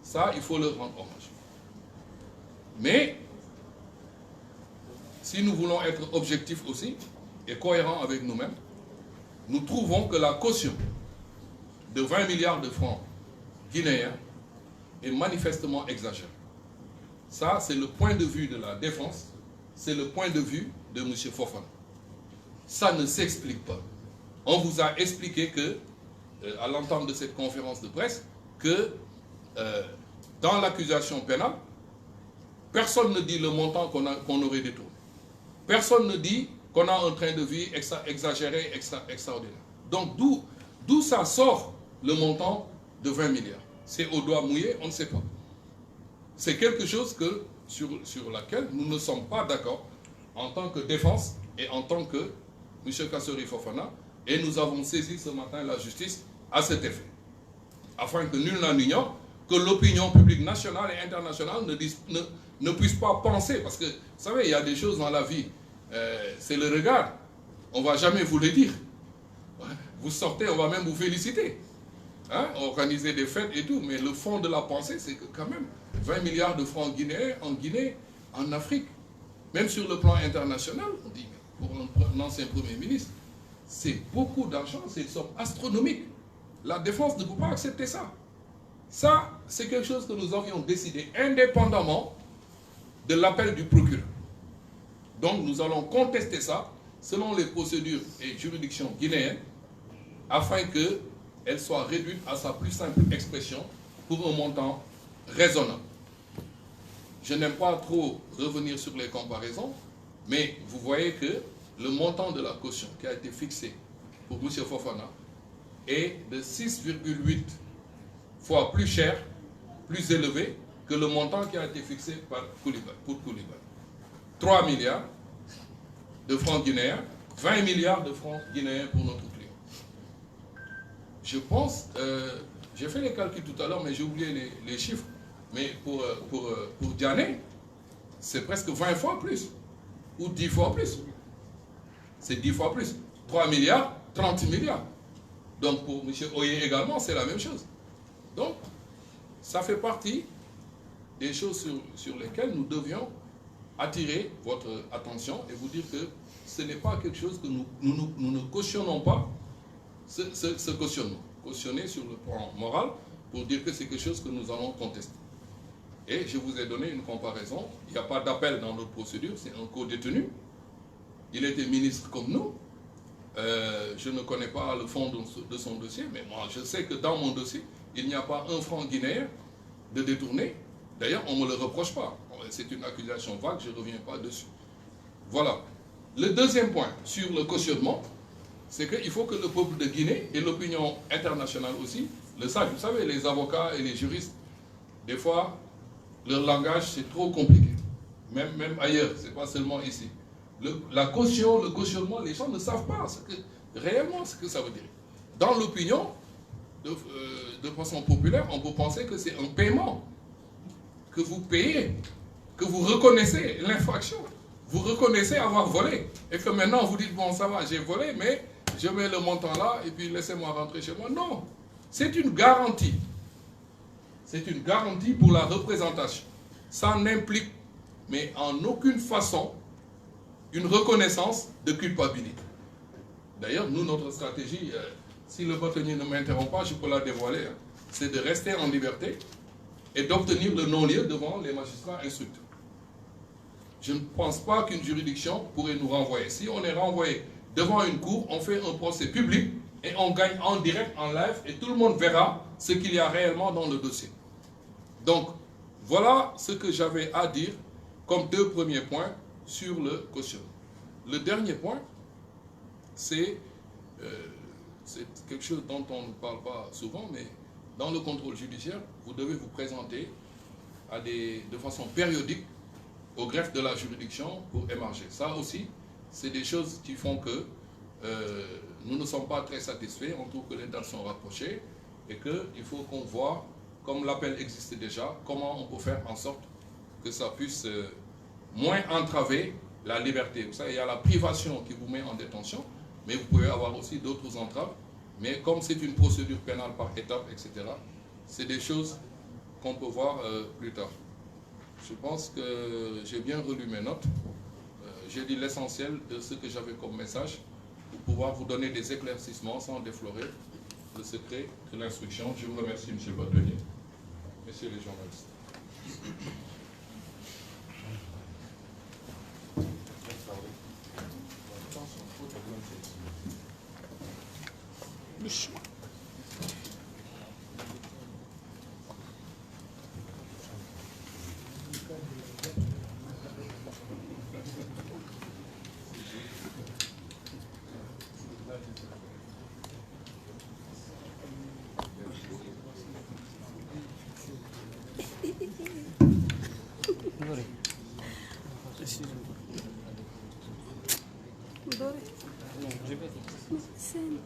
Ça, il faut leur rendre hommage. Mais, si nous voulons être objectifs aussi, et cohérents avec nous-mêmes, nous trouvons que la caution de 20 milliards de francs guinéens est manifestement exagérée. Ça, c'est le point de vue de la défense, c'est le point de vue de M. Fofana. Ça ne s'explique pas. On vous a expliqué que, à l'entame de cette conférence de presse, que dans l'accusation pénale, personne ne dit le montant qu'on aurait détourné. Personne ne dit qu'on a un train de vie exagéré, extraordinaire. Donc d'où ça sort le montant de 20 milliards? C'est au doigt mouillé, on ne sait pas. C'est quelque chose sur laquelle nous ne sommes pas d'accord en tant que défense et en tant que M. Kassori Fofana, et nous avons saisi ce matin la justice à cet effet, afin que nul n'en ignore, que l'opinion publique nationale et internationale ne puisse pas penser, parce que, vous savez, il y a des choses dans la vie, c'est le regard, on ne va jamais vous le dire. Vous sortez, on va même vous féliciter. Hein, organiser des fêtes et tout, mais le fond de la pensée, c'est que quand même, 20 milliards de francs guinéens en Guinée, en Afrique, même sur le plan international, on dit, pour un ancien Premier ministre, c'est beaucoup d'argent, c'est une somme astronomique. La défense ne peut pas accepter ça. Ça, c'est quelque chose que nous avions décidé indépendamment de l'appel du procureur. Donc nous allons contester ça selon les procédures et juridictions guinéennes afin qu'elle soit réduite à sa plus simple expression pour un montant raisonnable. Je n'aime pas trop revenir sur les comparaisons, mais vous voyez que le montant de la caution qui a été fixé pour M. Fofana est de 6,8 fois plus cher, plus élevé que le montant qui a été fixé pour Koulibaly. 3 milliards de francs guinéens, 20 milliards de francs guinéens pour notre client. Je pense, j'ai fait les calculs tout à l'heure, mais j'ai oublié les chiffres, mais pour Diané, c'est presque 20 fois plus, ou 10 fois plus. C'est 10 fois plus. 3 milliards, 30 milliards. Donc pour M. Oye également, c'est la même chose. Donc, ça fait partie des choses sur lesquelles nous devions attirer votre attention et vous dire que ce n'est pas quelque chose que nous ne cautionnons pas, ce cautionnement. Cautionner sur le plan moral pour dire que c'est quelque chose que nous allons contester. Et je vous ai donné une comparaison. Il n'y a pas d'appel dans notre procédure, c'est un co-détenu. Il était ministre comme nous. Je ne connais pas le fond de son dossier, mais moi je sais que dans mon dossier, il n'y a pas un franc guinéen de détourné. D'ailleurs, on ne me le reproche pas. C'est une accusation vague, je ne reviens pas dessus. Voilà. Le deuxième point sur le cautionnement, c'est qu'il faut que le peuple de Guinée et l'opinion internationale aussi le sachent. Vous savez, les avocats et les juristes, des fois, leur langage, c'est trop compliqué. Même ailleurs, ce n'est pas seulement ici. La caution, le cautionnement, les gens ne savent pas réellement ce que ça veut dire. Dans l'opinion, de façon populaire, on peut penser que c'est un paiement que vous payez que vous reconnaissez l'infraction. Vous reconnaissez avoir volé. Et que maintenant, vous dites, bon, ça va, j'ai volé, mais je mets le montant là, et puis laissez-moi rentrer chez moi. Non. C'est une garantie. C'est une garantie pour la représentation. Ça n'implique, mais en aucune façon, une reconnaissance de culpabilité. D'ailleurs, nous, notre stratégie, si le bâtonnier ne m'interrompt pas, je peux la dévoiler, hein, c'est de rester en liberté et d'obtenir le non-lieu devant les magistrats instructeurs. Je ne pense pas qu'une juridiction pourrait nous renvoyer. Si on est renvoyé devant une cour, on fait un procès public et on gagne en direct, en live, et tout le monde verra ce qu'il y a réellement dans le dossier. Donc, voilà ce que j'avais à dire comme 2 premiers points sur le cautionnement. Le dernier point, c'est quelque chose dont on ne parle pas souvent, mais dans le contrôle judiciaire, vous devez vous présenter de façon périodique au greffe de la juridiction pour émarger. Ça aussi, c'est des choses qui font que nous ne sommes pas très satisfaits. On trouve que les dates sont rapprochées et qu'il faut qu'on voit, comme l'appel existe déjà, comment on peut faire en sorte que ça puisse moins entraver la liberté. Vous savez, il y a la privation qui vous met en détention, mais vous pouvez avoir aussi d'autres entraves. Mais comme c'est une procédure pénale par étapes, etc., c'est des choses qu'on peut voir plus tard. Je pense que j'ai bien relu mes notes. J'ai dit l'essentiel de ce que j'avais comme message pour pouvoir vous donner des éclaircissements sans déflorer le secret de l'instruction. Je vous remercie, M. le bâtonnier, messieurs les journalistes.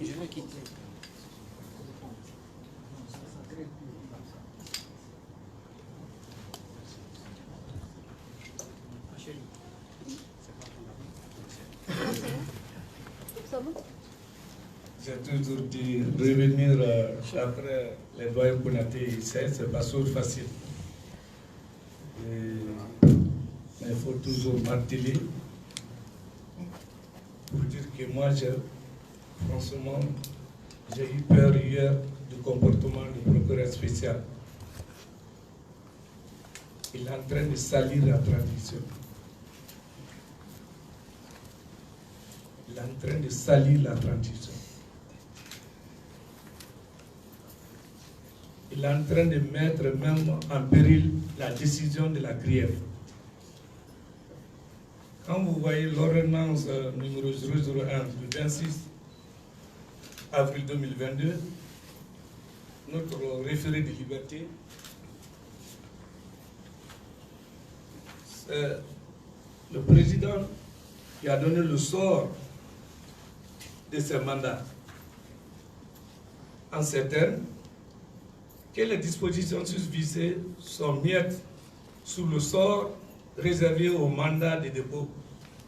Je vais quitter.
J'ai toujours dit revenir après les doyens Konaté ici, c'est pas toujours facile. Mais il faut toujours marteler pour dire que moi, franchement, j'ai eu peur hier du comportement du procureur spécial. Il est en train de salir la tradition. Il est en train de salir la tradition. Il est en train de mettre même en péril la décision de la CRIEF. Quand vous voyez l'ordonnance numéro 001 du 26 avril 2022, notre référé de liberté, c'est le président qui a donné le sort de ce mandat en ces termes que les dispositions susvisées sont mises sous le sort réservé au mandat de dépôt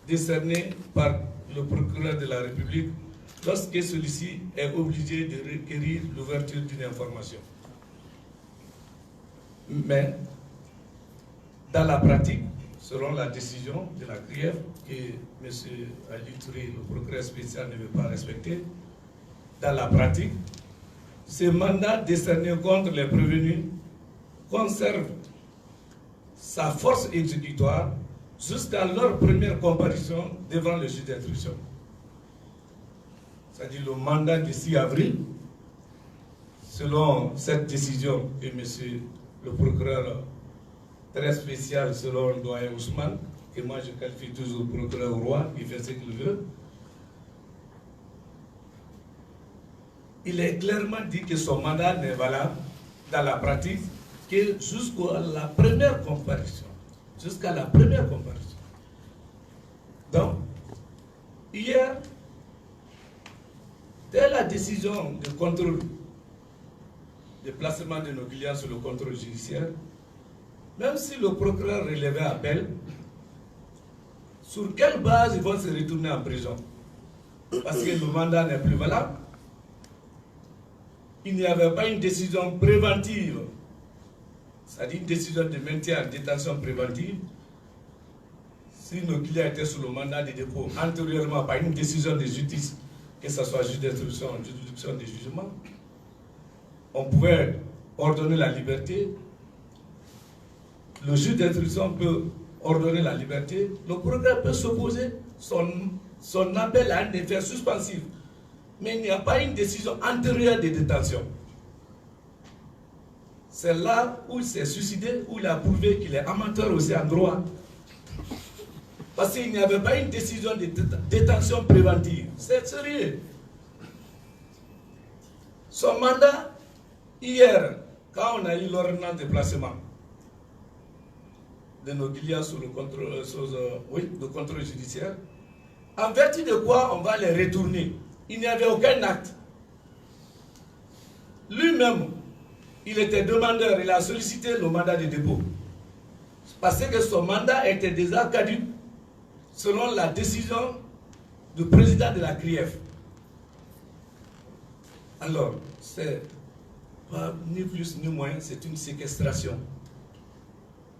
décerné par le procureur de la République lorsque celui-ci est obligé de requérir l'ouverture d'une information. Mais, dans la pratique, selon la décision de la CRIEF, que M. Ali Touré, le procureur spécial, ne veut pas respecter, dans la pratique, ce mandat décerné contre les prévenus conserve sa force exécutoire jusqu'à leur première comparution devant le juge d'instruction. C'est-à-dire le mandat du 6 avril, selon cette décision que M. le procureur très spécial, selon le doyen Ousmane, que moi je qualifie toujours procureur roi, il fait ce qu'il veut, il est clairement dit que son mandat n'est valable dans la pratique que jusqu'à la première comparution. Jusqu'à la première comparution. Donc, hier, dès la décision de contrôle, de placement de nos clients sur le contrôle judiciaire, même si le procureur relevait appel, sur quelle base ils vont se retourner en prison? Parce que le mandat n'est plus valable. Il n'y avait pas une décision préventive, c'est-à-dire une décision de maintien en détention préventive. Si nos clients étaient sous le mandat de dépôt antérieurement par une décision de justice, que ce soit juge d'instruction ou juridiction de jugement, on pouvait ordonner la liberté. Le juge d'instruction peut ordonner la liberté. Le procureur peut s'opposer. Son appel a un effet suspensif. Mais il n'y a pas une décision antérieure de détention. C'est là où il s'est suicidé, où il a prouvé qu'il est amateur aussi en droit. Parce qu'il n'y avait pas une décision de détention préventive. C'est sérieux. Son mandat, hier, quand on a eu l'ordonnance de placement de nos clients sous le contrôle judiciaire, en vertu de quoi on va les retourner. Il n'y avait aucun acte. Lui-même, il était demandeur, il a sollicité le mandat de dépôt. Parce que son mandat était déjà caduc selon la décision du président de la CRIEF. Alors, c'est pas ni plus ni moins, c'est une séquestration.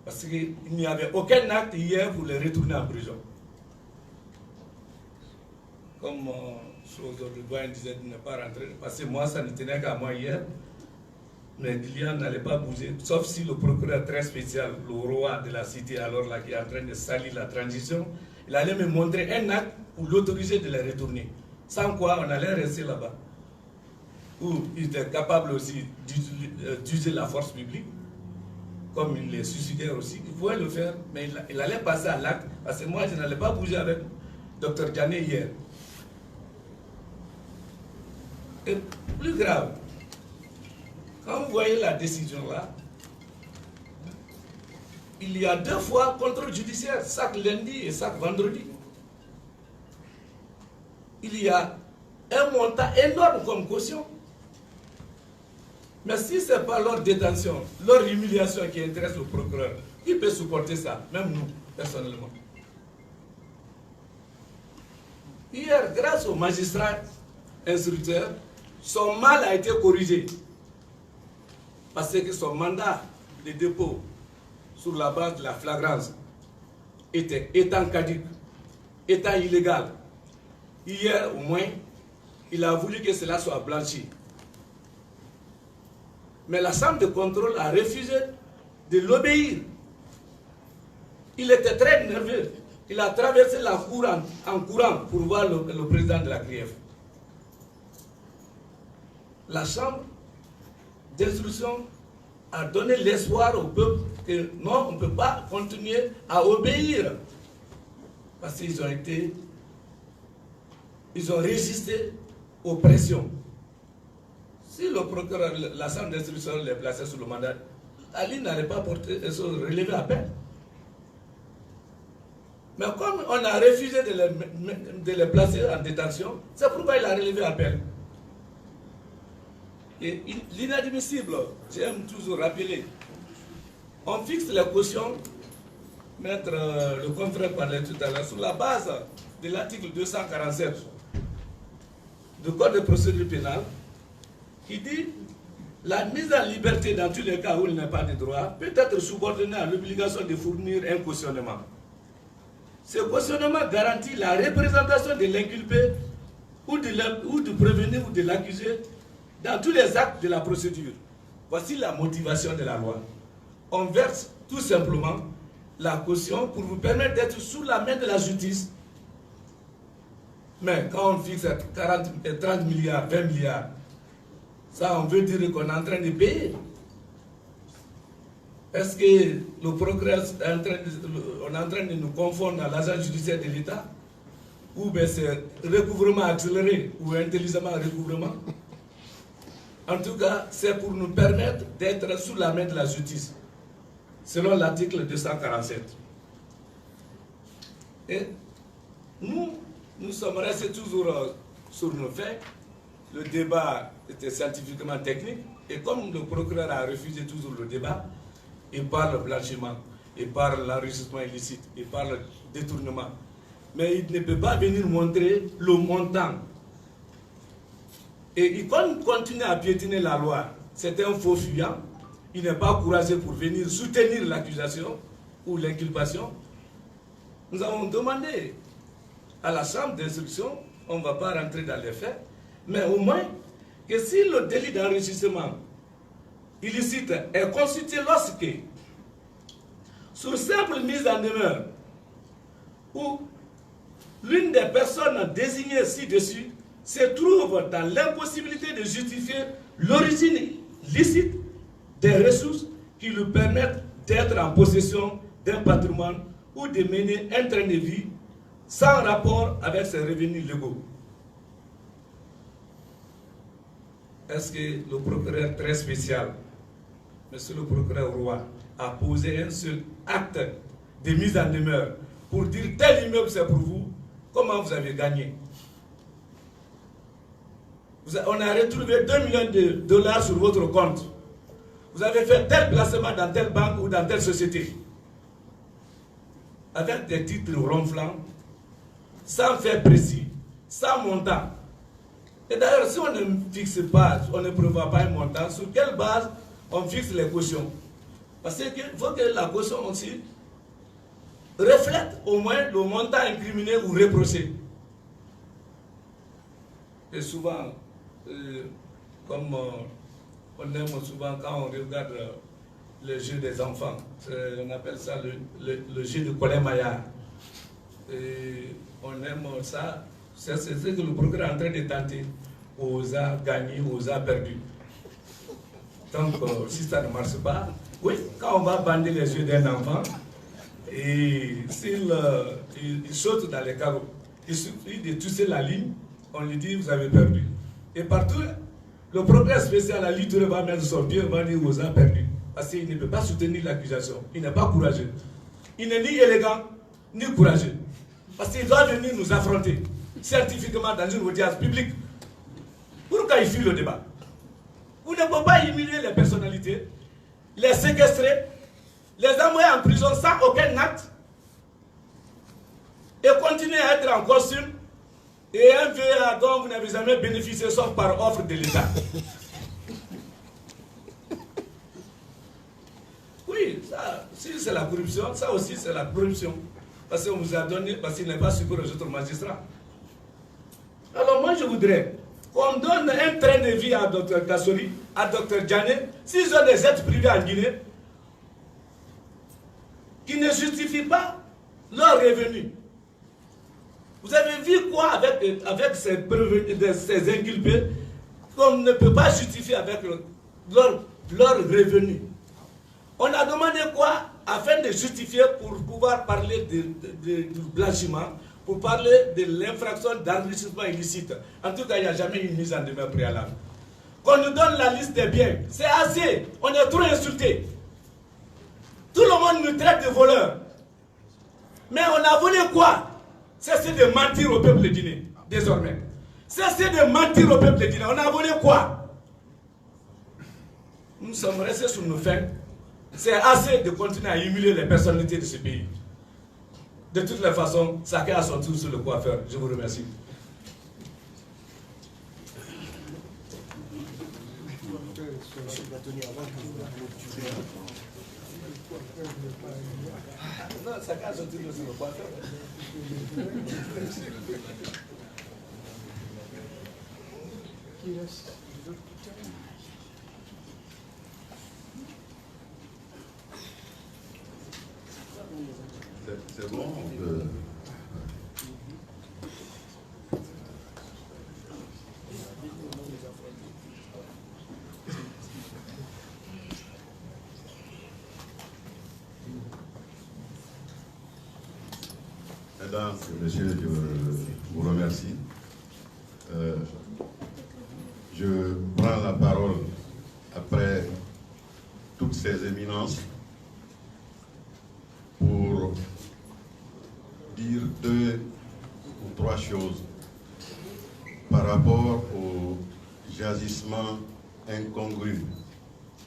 Parce qu'il n'y avait aucun acte hier pour les retourner en prison. Comme le doyen disait de ne pas rentrer, parce que moi, ça ne tenait qu'à moi hier. Mes clients n'allaient pas bouger, sauf si le procureur très spécial, le roi de la cité, alors là, qui est en train de salir la transition, il allait me montrer un acte pour l'autoriser de les retourner. Sans quoi, on allait rester là-bas. Ou il était capable aussi d'user la force publique, comme il les suicidaires aussi, il pouvait le faire, mais il allait passer à l'acte, parce que moi, je n'allais pas bouger avec Dr Diané hier. Et plus grave, quand vous voyez la décision là, il y a 2 fois contrôle judiciaire, chaque lundi et chaque vendredi. Il y a un montant énorme comme caution. Mais si ce n'est pas leur détention, leur humiliation qui intéresse le procureur, qui peut supporter ça? Même nous, personnellement. Hier, grâce au magistrat instructeur, son mal a été corrigé. Parce que son mandat de dépôt sur la base de la flagrance étant caduc, étant illégal. Hier, au moins, il a voulu que cela soit blanchi. Mais la chambre de contrôle a refusé de l'obéir. Il était très nerveux. Il a traversé la cour en courant pour voir le président de la CRIEF. La chambre d'instruction a donné l'espoir au peuple que non, on ne peut pas continuer à obéir. Parce qu'ils ont résisté aux pressions. Si le procureur, la chambre d'instruction les plaçait sous le mandat, Ali n'allait pas relever à peine. Mais comme on a refusé de les placer en détention, c'est pourquoi il a relevé à peine. Et l'inadmissible, j'aime toujours rappeler, on fixe les cautions, maître le confrère parlait tout à l'heure, sur la base de l'article 247 du Code de procédure pénale, qui dit la mise en liberté dans tous les cas où il n'y a pas de droit peut être subordonnée à l'obligation de fournir un cautionnement. Ce cautionnement garantit la représentation de l'inculpé ou du prévenu ou de l'accusé dans tous les actes de la procédure. Voici la motivation de la loi. On verse tout simplement la caution pour vous permettre d'être sous la main de la justice. Mais quand on fixe 30 milliards, 20 milliards, ça on veut dire qu'on est en train de payer. Est-ce que le procureur on est en train de nous confondre à l'agent judiciaire de l'État? Ou bien c'est recouvrement accéléré ou intelligemment recouvrement? En tout cas, c'est pour nous permettre d'être sous la main de la justice, selon l'article 247. Et nous sommes restés toujours sur nos faits. Le débat était scientifiquement technique. Et comme le procureur a refusé toujours le débat, il parle blanchiment, il parle l'enrichissement illicite, il parle détournement. Mais il ne peut pas venir montrer le montant. Et il continue à piétiner la loi. C'est un faux fuyant. Il n'est pas courageux pour venir soutenir l'accusation ou l'inculpation. Nous avons demandé à la chambre d'instruction, on ne va pas rentrer dans les faits, mais au moins que si le délit d'enrichissement illicite est constitué lorsque, sur simple mise en demeure, où l'une des personnes désignées ci-dessus se trouve dans l'impossibilité de justifier l'origine licite des ressources qui lui permettent d'être en possession d'un patrimoine ou de mener un train de vie sans rapport avec ses revenus légaux. Est-ce que le procureur très spécial, monsieur le procureur Roy, a posé un seul acte de mise en demeure pour dire tel immeuble c'est pour vous? Comment vous avez gagné? On a retrouvé 2 millions de dollars sur votre compte. Vous avez fait tel placement dans telle banque ou dans telle société. Avec des titres ronflants, sans fait précis, sans montant. Et d'ailleurs, si on ne fixe pas, on ne prévoit pas un montant, sur quelle base on fixe les cautions? Parce qu'il faut que la caution aussi reflète au moins le montant incriminé ou reproché. Et souvent, comme on aime souvent quand on regarde le jeu des enfants, on appelle ça le jeu de Colin Maillard. Et on aime ça, c'est ce que le procureur est en train de tenter. Osa gagné, osa perdu. Donc, si ça ne marche pas, oui, quand on va bander les yeux d'un enfant, et s'il il saute dans les carreaux, il suffit de toucher la ligne, on lui dit vous avez perdu. Et partout, le procureur spécial à l'ITURE va mettre son pied, va dire osa perdu. Parce qu'il ne peut pas soutenir l'accusation. Il n'est pas courageux. Il n'est ni élégant, ni courageux. Parce qu'il doit venir nous affronter scientifiquement dans une audience publique. Pourquoi il fuit le débat? Vous ne pouvez pas humilier les personnalités, les séquestrer, les envoyer en prison sans aucun acte et continuer à être en costume et un VA dont vous n'avez jamais bénéficié sauf par offre de l'État. Oui, ça, si c'est la corruption, ça aussi c'est la corruption. Parce qu'on vous a donné, parce qu'il n'est pas supérieur aux autres magistrats. Alors moi je voudrais qu'on donne un train de vie à Dr Kassori, à Dr Djané, s'ils ont des jets privés en Guinée, qui ne justifient pas leurs revenus. Vous avez vu quoi avec ces inculpés qu'on ne peut pas justifier avec leurs revenus? On a demandé quoi afin de justifier pour pouvoir parler de blanchiment, pour parler de l'infraction d'enrichissement illicite. En tout cas, il n'y a jamais une mise en demeure préalable. Qu'on nous donne la liste des biens, c'est assez. On est trop insultés. Tout le monde nous traite de voleurs. Mais on a volé quoi? Cessez de mentir au peuple guinéen, désormais. Cessez de mentir au peuple guinéen. On a volé quoi? Nous sommes restés sur nos fins. C'est assez de continuer à humilier les personnalités de ce pays. De toutes les façons, chacun a son tour sur le coiffeur. Je vous remercie. Non, chacun a son tour sur le coiffeur.
C'est bon, on peut... Mesdames et messieurs, je vous remercie. Je prends la parole après toutes ces éminences pour dire 2 ou 3 choses par rapport au jazissement incongru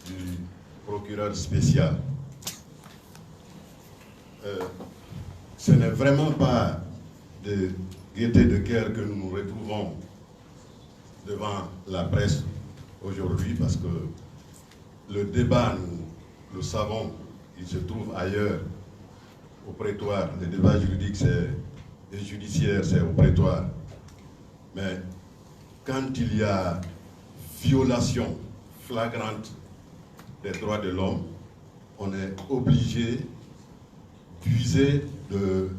du procureur spécial. ce n'est vraiment pas de gaieté de cœur que nous nous retrouvons devant la presse aujourd'hui, parce que le débat, nous le savons, il se trouve ailleurs, au prétoire. Le débat juridique et judiciaire, c'est au prétoire. Mais quand il y a violation flagrante des droits de l'homme, on est obligé d'user de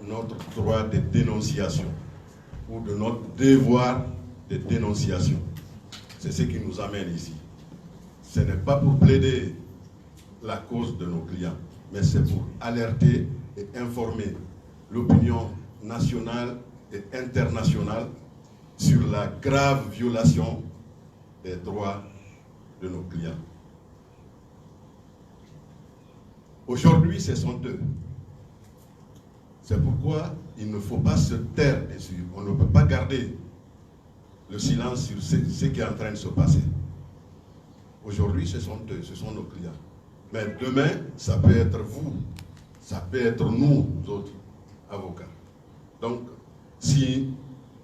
notre droit de dénonciation ou de notre devoir de dénonciation. C'est ce qui nous amène ici. Ce n'est pas pour plaider la cause de nos clients, mais c'est pour alerter et informer l'opinion nationale et internationale sur la grave violation des droits de nos clients. Aujourd'hui, ce sont eux. C'est pourquoi il ne faut pas se taire dessus. On ne peut pas garder le silence sur ce qui est en train de se passer. Aujourd'hui, ce sont eux, ce sont nos clients. Mais demain, ça peut être vous, ça peut être nous autres avocats. Donc, si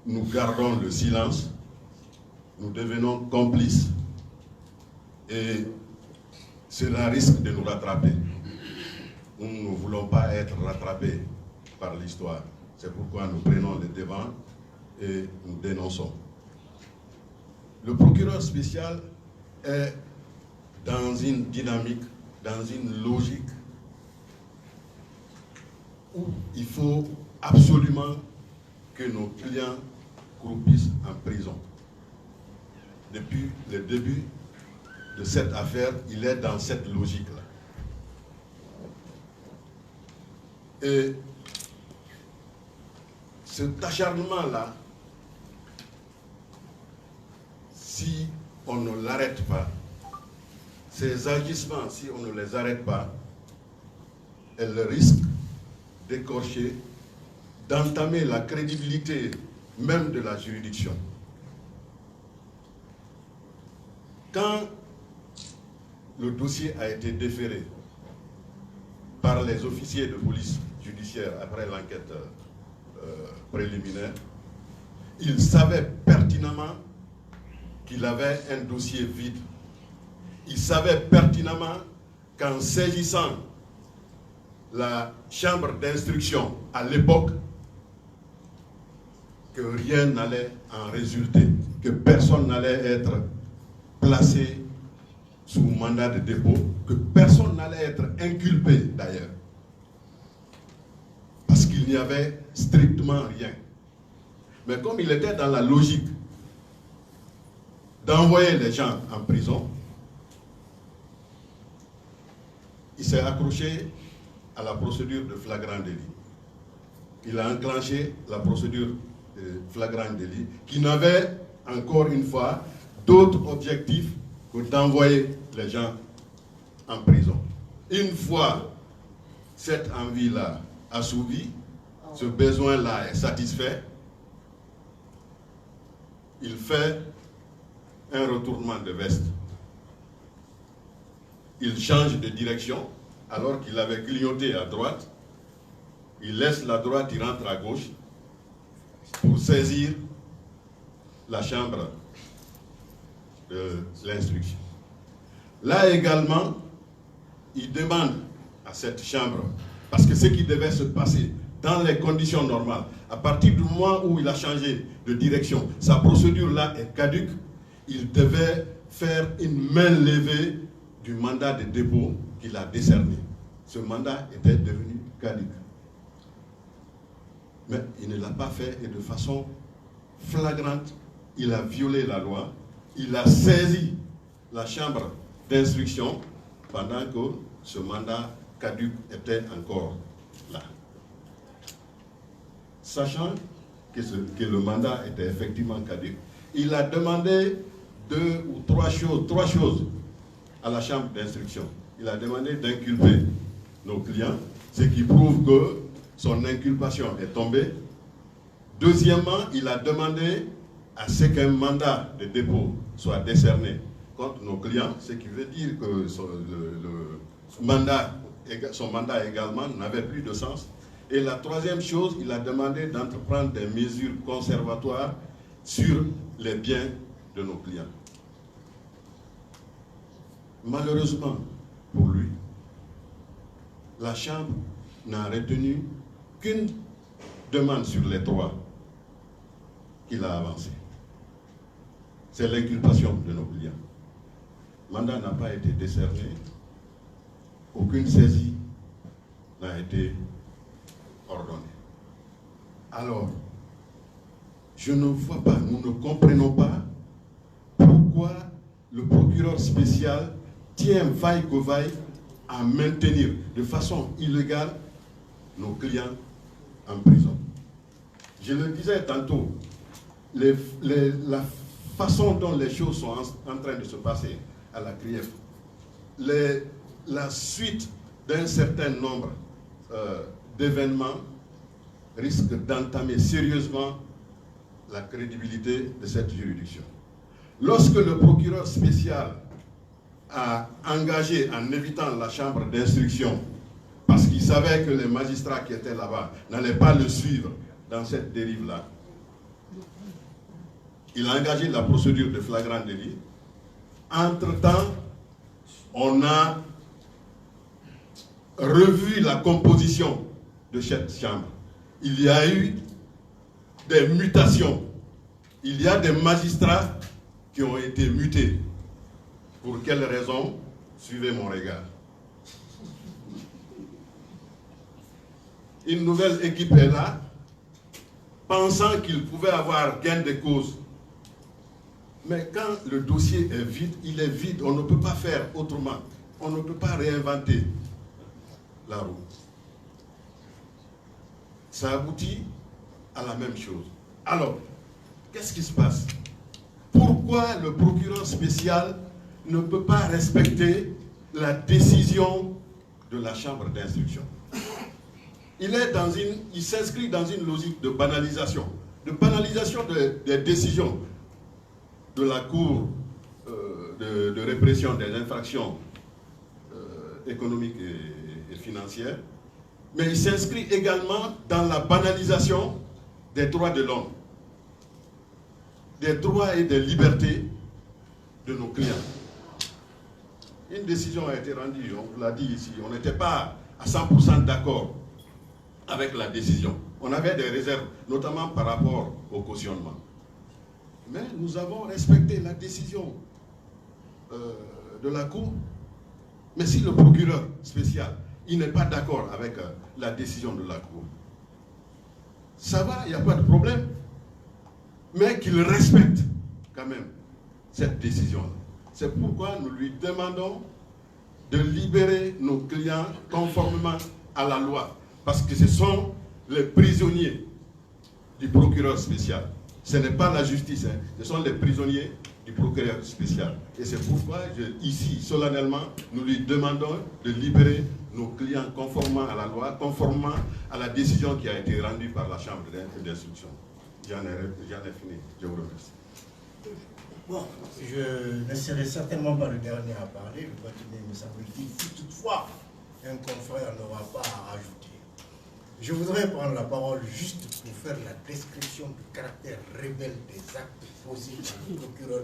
nous gardons le silence, nous devenons complices et cela risque de nous rattraper. Nous ne voulons pas être rattrapés par l'histoire. C'est pourquoi nous prenons le devant et nous dénonçons. Le procureur spécial est dans une dynamique, dans une logique où il faut absolument que nos clients croupissent en prison. Depuis le début de cette affaire, il est dans cette logique-là. Et cet acharnement-là, si on ne l'arrête pas, ces agissements, si on ne les arrête pas, elles risquent d'écorcher, d'entamer la crédibilité même de la juridiction. Quand le dossier a été déféré par les officiers de police judiciaire après l'enquête préliminaire, ils savaient pertinemment qu'il avait un dossier vide. Ils savaient pertinemment qu'en saisissant la chambre d'instruction à l'époque, que rien n'allait en résulter, que personne n'allait être placé sous mandat de dépôt, que personne n'allait être inculpé d'ailleurs. Parce qu'il n'y avait strictement rien. Mais comme il était dans la logique d'envoyer les gens en prison, il s'est accroché à la procédure de flagrant délit. Il a enclenché la procédure de flagrant délit qui n'avait, encore une fois, d'autre objectif que d'envoyer les gens en prison. Une fois cette envie-là assouvie, ce besoin-là est satisfait, il fait un retournement de veste. Il change de direction, alors qu'il avait clignoté à droite, il laisse la droite, il rentre à gauche, pour saisir la chambre de l'instruction. Là également, il demande à cette chambre, parce que ce qui devait se passer dans les conditions normales, à partir du moment où il a changé de direction, sa procédure-là est caduque, il devait faire une main levée du mandat de dépôt qu'il a décerné. Ce mandat était devenu caduque. Mais il ne l'a pas fait et de façon flagrante, il a violé la loi, il a saisi la chambre d'instruction pendant que ce mandat caduc était encore là. Sachant que le mandat était effectivement caduc, il a demandé deux ou trois choses à la chambre d'instruction. Il a demandé d'inculper nos clients, ce qui prouve que son inculpation est tombée. Deuxièmement, il a demandé à ce qu'un mandat de dépôt soit décerné contre nos clients, ce qui veut dire que le mandat son mandat également n'avait plus de sens. Et la troisième chose, il a demandé d'entreprendre des mesures conservatoires sur les biens de nos clients. Malheureusement pour lui, la Chambre n'a retenu qu'une demande sur les trois qu'il a avancées. C'est l'inculpation de nos clients. Le mandat n'a pas été décerné, aucune saisie n'a été ordonnée. Alors, je ne vois pas, nous ne comprenons pas pourquoi le procureur spécial tient vaille que vaille à maintenir de façon illégale nos clients en prison. Je le disais tantôt, la façon dont les choses sont en train de se passer à la CRIEF, la suite d'un certain nombre d'événements risque d'entamer sérieusement la crédibilité de cette juridiction. Lorsque le procureur spécial a engagé, en évitant la chambre d'instruction, parce qu'il savait que les magistrats qui étaient là-bas n'allaient pas le suivre dans cette dérive-là, il a engagé la procédure de flagrant délit. Entre-temps, on a revu la composition de cette chambre. Il y a eu des mutations. Il y a des magistrats qui ont été mutés. Pour quelles raisons? Suivez mon regard. Une nouvelle équipe est là, pensant qu'il pouvait avoir gain de cause. Mais quand le dossier est vide, il est vide. On ne peut pas faire autrement. On ne peut pas réinventer la roue. Ça aboutit à la même chose. Alors, qu'est-ce qui se passe? Pourquoi le procureur spécial ne peut pas respecter la décision de la chambre d'instruction? Il s'inscrit dans une logique de banalisation des décisions de la Cour de répression des infractions économiques et financières, mais il s'inscrit également dans la banalisation des droits de l'homme, des droits et des libertés de nos clients. Une décision a été rendue, on vous l'a dit ici, on n'était pas à 100% d'accord avec la décision. On avait des réserves, notamment par rapport au cautionnement. Mais nous avons respecté la décision de la Cour. Mais si le procureur spécial, il n'est pas d'accord avec la décision de la Cour, ça va, il n'y a pas de problème. Mais qu'il respecte quand même cette décision-là. C'est pourquoi nous lui demandons de libérer nos clients conformément à la loi. Parce que ce sont les prisonniers du procureur spécial. Ce n'est pas la justice, hein. Ce sont les prisonniers du procureur spécial. Et c'est pourquoi, ici, solennellement, nous lui demandons de libérer nos clients conformément à la loi, conformément à la décision qui a été rendue par la Chambre d'instruction. J'en ai fini. Je vous remercie.
Bon, je ne serai certainement pas le dernier à parler. Je dois tenir, me semble-t-il, si toutefois un confrère n'aura pas à rajouter. Je voudrais prendre la parole juste pour faire la description du caractère rebelle des actes posés par le procureur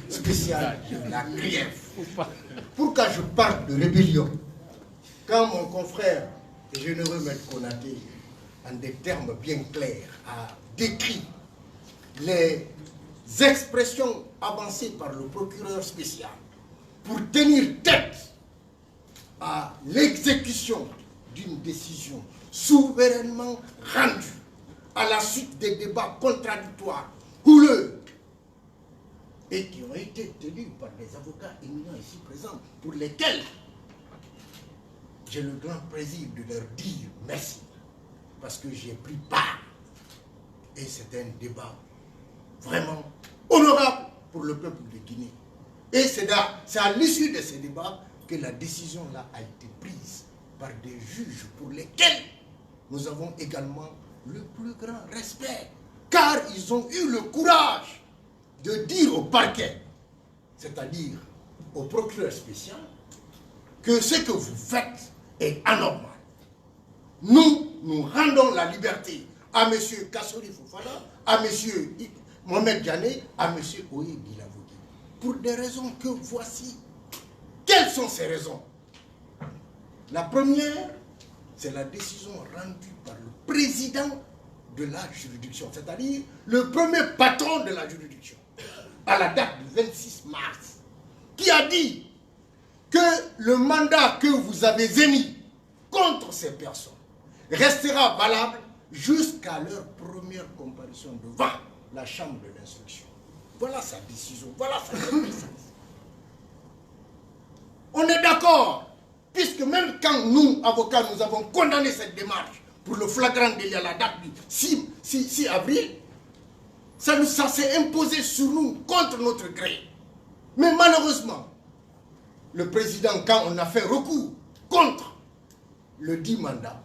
spécial de la CRIEF. Pourquoi je parle de rébellion? Quand mon confrère, le généreux Maître Konaté, en des termes bien clairs, a décrit les expressions avancées par le procureur spécial pour tenir tête à l'exécution d'une décision souverainement rendue à la suite des débats contradictoires, houleux, et qui ont été tenus par des avocats éminents ici présents, pour lesquels j'ai le grand plaisir de leur dire merci, parce que j'ai pris part. Et c'est un débat vraiment honorable pour le peuple de Guinée. Et c'est à l'issue de ces débats que la décision là a été prise par des juges pour lesquels nous avons également le plus grand respect, car ils ont eu le courage de dire au parquet, c'est-à-dire au procureur spécial, que ce que vous faites est anormal. Nous rendons la liberté à M. Kassori Fofana, à M. Mohamed Diané, à M. Oye Guilavogui. Pour des raisons que voici. Quelles sont ces raisons? La première, c'est la décision rendue par le président de la juridiction, c'est-à-dire le premier patron de la juridiction, à la date du 26 mars, qui a dit que le mandat que vous avez émis contre ces personnes restera valable jusqu'à leur première comparution devant la chambre de l'instruction. Voilà sa décision, voilà sa reconnaissance. On est d'accord, puisque même quand nous, avocats, nous avons condamné cette démarche pour le flagrant délit à la date du 6 avril, ça s'est imposé sur nous contre notre gré. Mais malheureusement, le président, quand on a fait recours contre le dit mandat,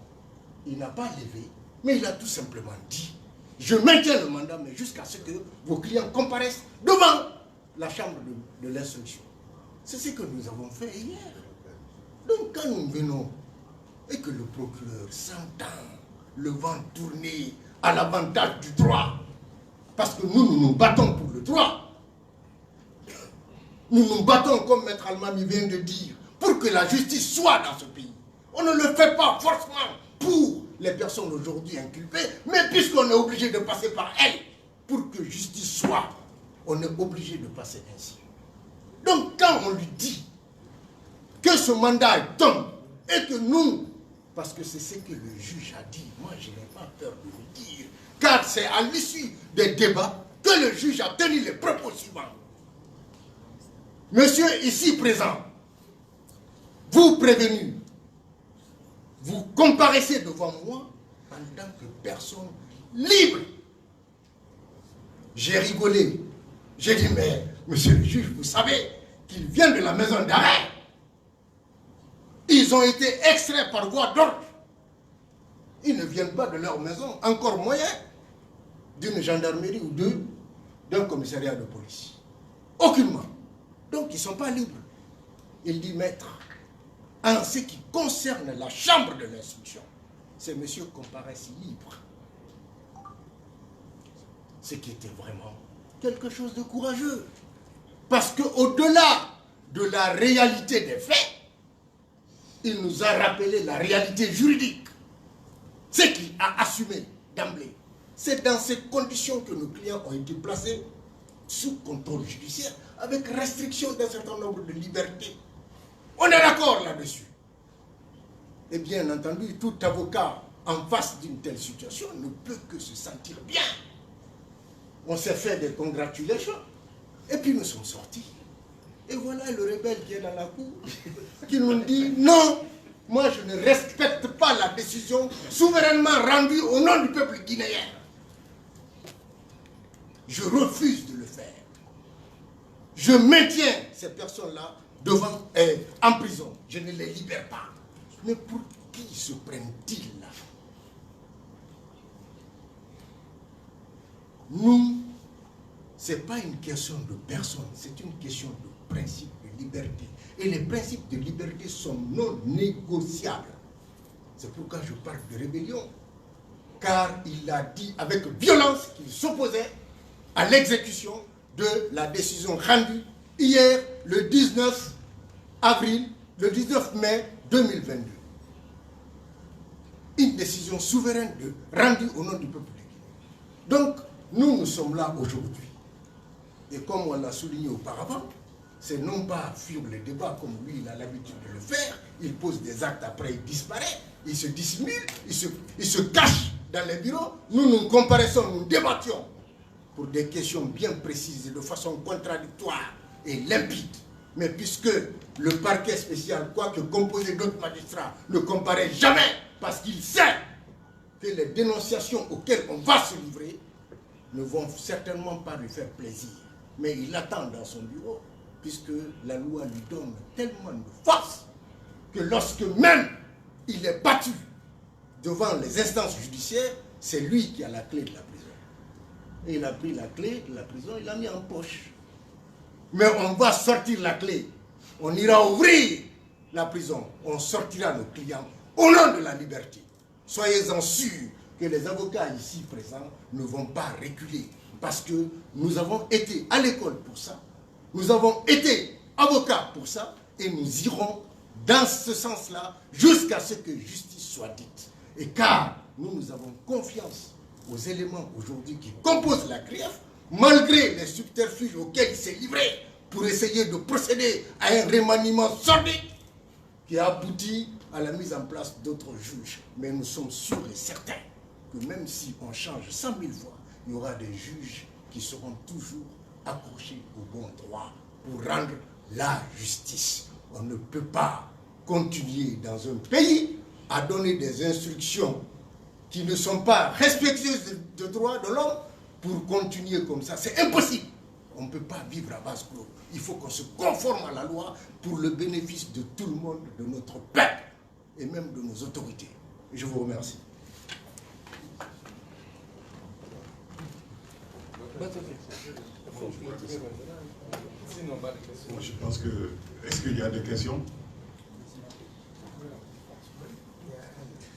il n'a pas levé, mais il a tout simplement dit: je maintiens le mandat, mais jusqu'à ce que vos clients comparaissent devant la chambre de l'instruction. C'est ce que nous avons fait hier. Donc quand nous venons et que le procureur s'entend le vent tourner à l'avantage du droit, parce que nous nous battons pour le droit, nous nous battons, comme Maître Almami vient de dire, pour que la justice soit dans ce pays. On ne le fait pas forcément pour les personnes aujourd'hui inculpées, mais puisqu'on est obligé de passer par elles pour que justice soit, on est obligé de passer ainsi. Donc quand on lui dit que ce mandat tombe et que nous, parce que c'est ce que le juge a dit, moi je n'ai pas peur de le dire, car c'est à l'issue des débats que le juge a tenu les propos suivants. Monsieur ici présent, vous prévenu, vous comparaissez devant moi en tant que personne libre. J'ai rigolé. J'ai dit, mais monsieur le juge, vous savez qu'ils viennent de la maison d'arrêt. Ils ont été extraits par voie d'ordre. Ils ne viennent pas de leur maison, encore moyen d'une gendarmerie ou d'un commissariat de police. Aucunement. Donc ils ne sont pas libres. Il dit, maître, en ce qui concerne la chambre de l'instruction, ces messieurs comparaissent libres. Ce qui était vraiment quelque chose de courageux. Parce qu'au-delà de la réalité des faits, il nous a rappelé la réalité juridique. Ce qu'il a assumé d'emblée. C'est dans ces conditions que nos clients ont été placés sous contrôle judiciaire, avec restriction d'un certain nombre de libertés. On est d'accord là-dessus. Et bien entendu, tout avocat en face d'une telle situation ne peut que se sentir bien. On s'est fait des congratulations, et puis nous sommes sortis. Et voilà le rebelle qui est dans la cour, qui nous dit, non, moi je ne respecte pas la décision souverainement rendue au nom du peuple guinéen. Je refuse de le faire. Je maintiens ces personnes-là en prison. Je ne les libère pas. Mais pour qui se prennent-ils là? Nous, ce n'est pas une question de personne, c'est une question de principe de liberté. Et les principes de liberté sont non négociables. C'est pourquoi je parle de rébellion. Car il a dit avec violence qu'il s'opposait à l'exécution de la décision rendue hier, le 19 mai 2022. Une décision souveraine rendue au nom du peuple de Guinée. Donc, nous sommes là aujourd'hui. Et comme on l'a souligné auparavant, c'est non pas fuir le débat comme lui, il a l'habitude de le faire. Il pose des actes, après il disparaît, il se dissimule, il se cache dans les bureaux. Nous comparaissons, nous débattions pour des questions bien précises et de façon contradictoire et limpide. Mais puisque le parquet spécial, quoique composé d'autres magistrats, ne comparaît jamais parce qu'il sait que les dénonciations auxquelles on va se livrer ne vont certainement pas lui faire plaisir. Mais il attend dans son bureau, puisque la loi lui donne tellement de force que lorsque même il est battu devant les instances judiciaires, c'est lui qui a la clé de la prison. Et il a pris la clé de la prison, il l'a mis en poche. Mais on va sortir la clé. On ira ouvrir la prison, on sortira nos clients au nom de la liberté. Soyez-en sûrs que les avocats ici présents ne vont pas reculer. Parce que nous avons été à l'école pour ça. Nous avons été avocats pour ça. Et nous irons dans ce sens-là jusqu'à ce que justice soit dite. Et car nous avons confiance aux éléments aujourd'hui qui composent la CRIEF, malgré les subterfuges auxquels il s'est livré pour essayer de procéder à un remaniement sordide qui a abouti à la mise en place d'autres juges. Mais nous sommes sûrs et certains que même si on change 100 000 fois, il y aura des juges qui seront toujours accrochés au bon droit pour rendre la justice. On ne peut pas continuer dans un pays à donner des instructions qui ne sont pas respectueuses des droits de l'homme pour continuer comme ça. C'est impossible. On ne peut pas vivre à vase clos. Il faut qu'on se conforme à la loi pour le bénéfice de tout le monde, de notre peuple et même de nos autorités. Je vous remercie.
Moi, je pense que... Est-ce qu'il y a des questions?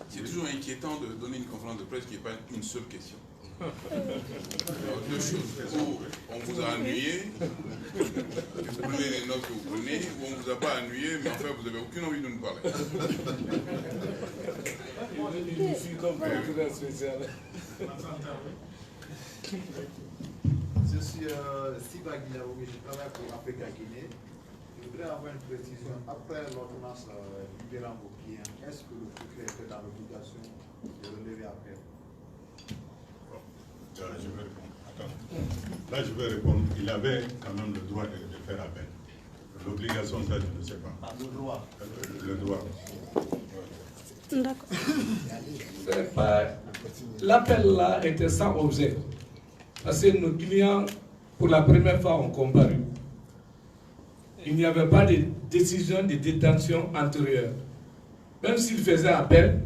C'est toujours inquiétant de donner une conférence de presse qui n'est pas une seule question. Deux choses. Ou on vous a ennuyé, vous prenez les notes que vous prenez, ou on ne vous a pas ennuyé, mais en fait vous n'avez aucune envie de nous parler.
Je suis Siba Guinao, je travaille pour Africa Guinée. Je voudrais avoir une précision. Après l'ordonnance libérant vos clients, est-ce que le procureur était dans l'obligation de relever après?
Je vais répondre. Attends. Là, je vais répondre. Il avait quand même le droit de faire appel. L'obligation, ça, je ne sais pas.
Ah, le droit.
Le droit.
D'accord. L'appel là était sans objet. Parce que nos clients, pour la première fois, ont comparu. Il n'y avait pas de décision de détention antérieure. Même s'ils faisaient appel,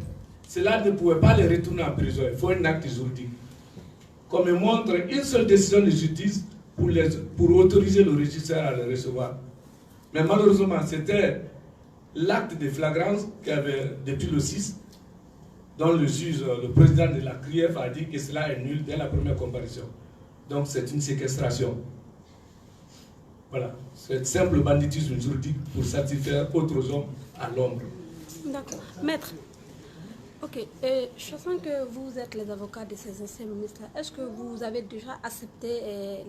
cela ne pouvait pas les retourner en prison. Il faut un acte juridique. Comme il montre une seule décision de justice pour autoriser le régisseur à le recevoir. Mais malheureusement, c'était l'acte de flagrance qu'il y avait depuis le 6, dont le juge, le président de la CRIEF a dit que cela est nul dès la première comparution. Donc c'est une séquestration. Voilà, c'est simple banditisme juridique pour satisfaire autres hommes à l'ombre.
D'accord. Maître, ok, je sens que vous êtes les avocats de ces anciens ministres. Est-ce que vous avez déjà accepté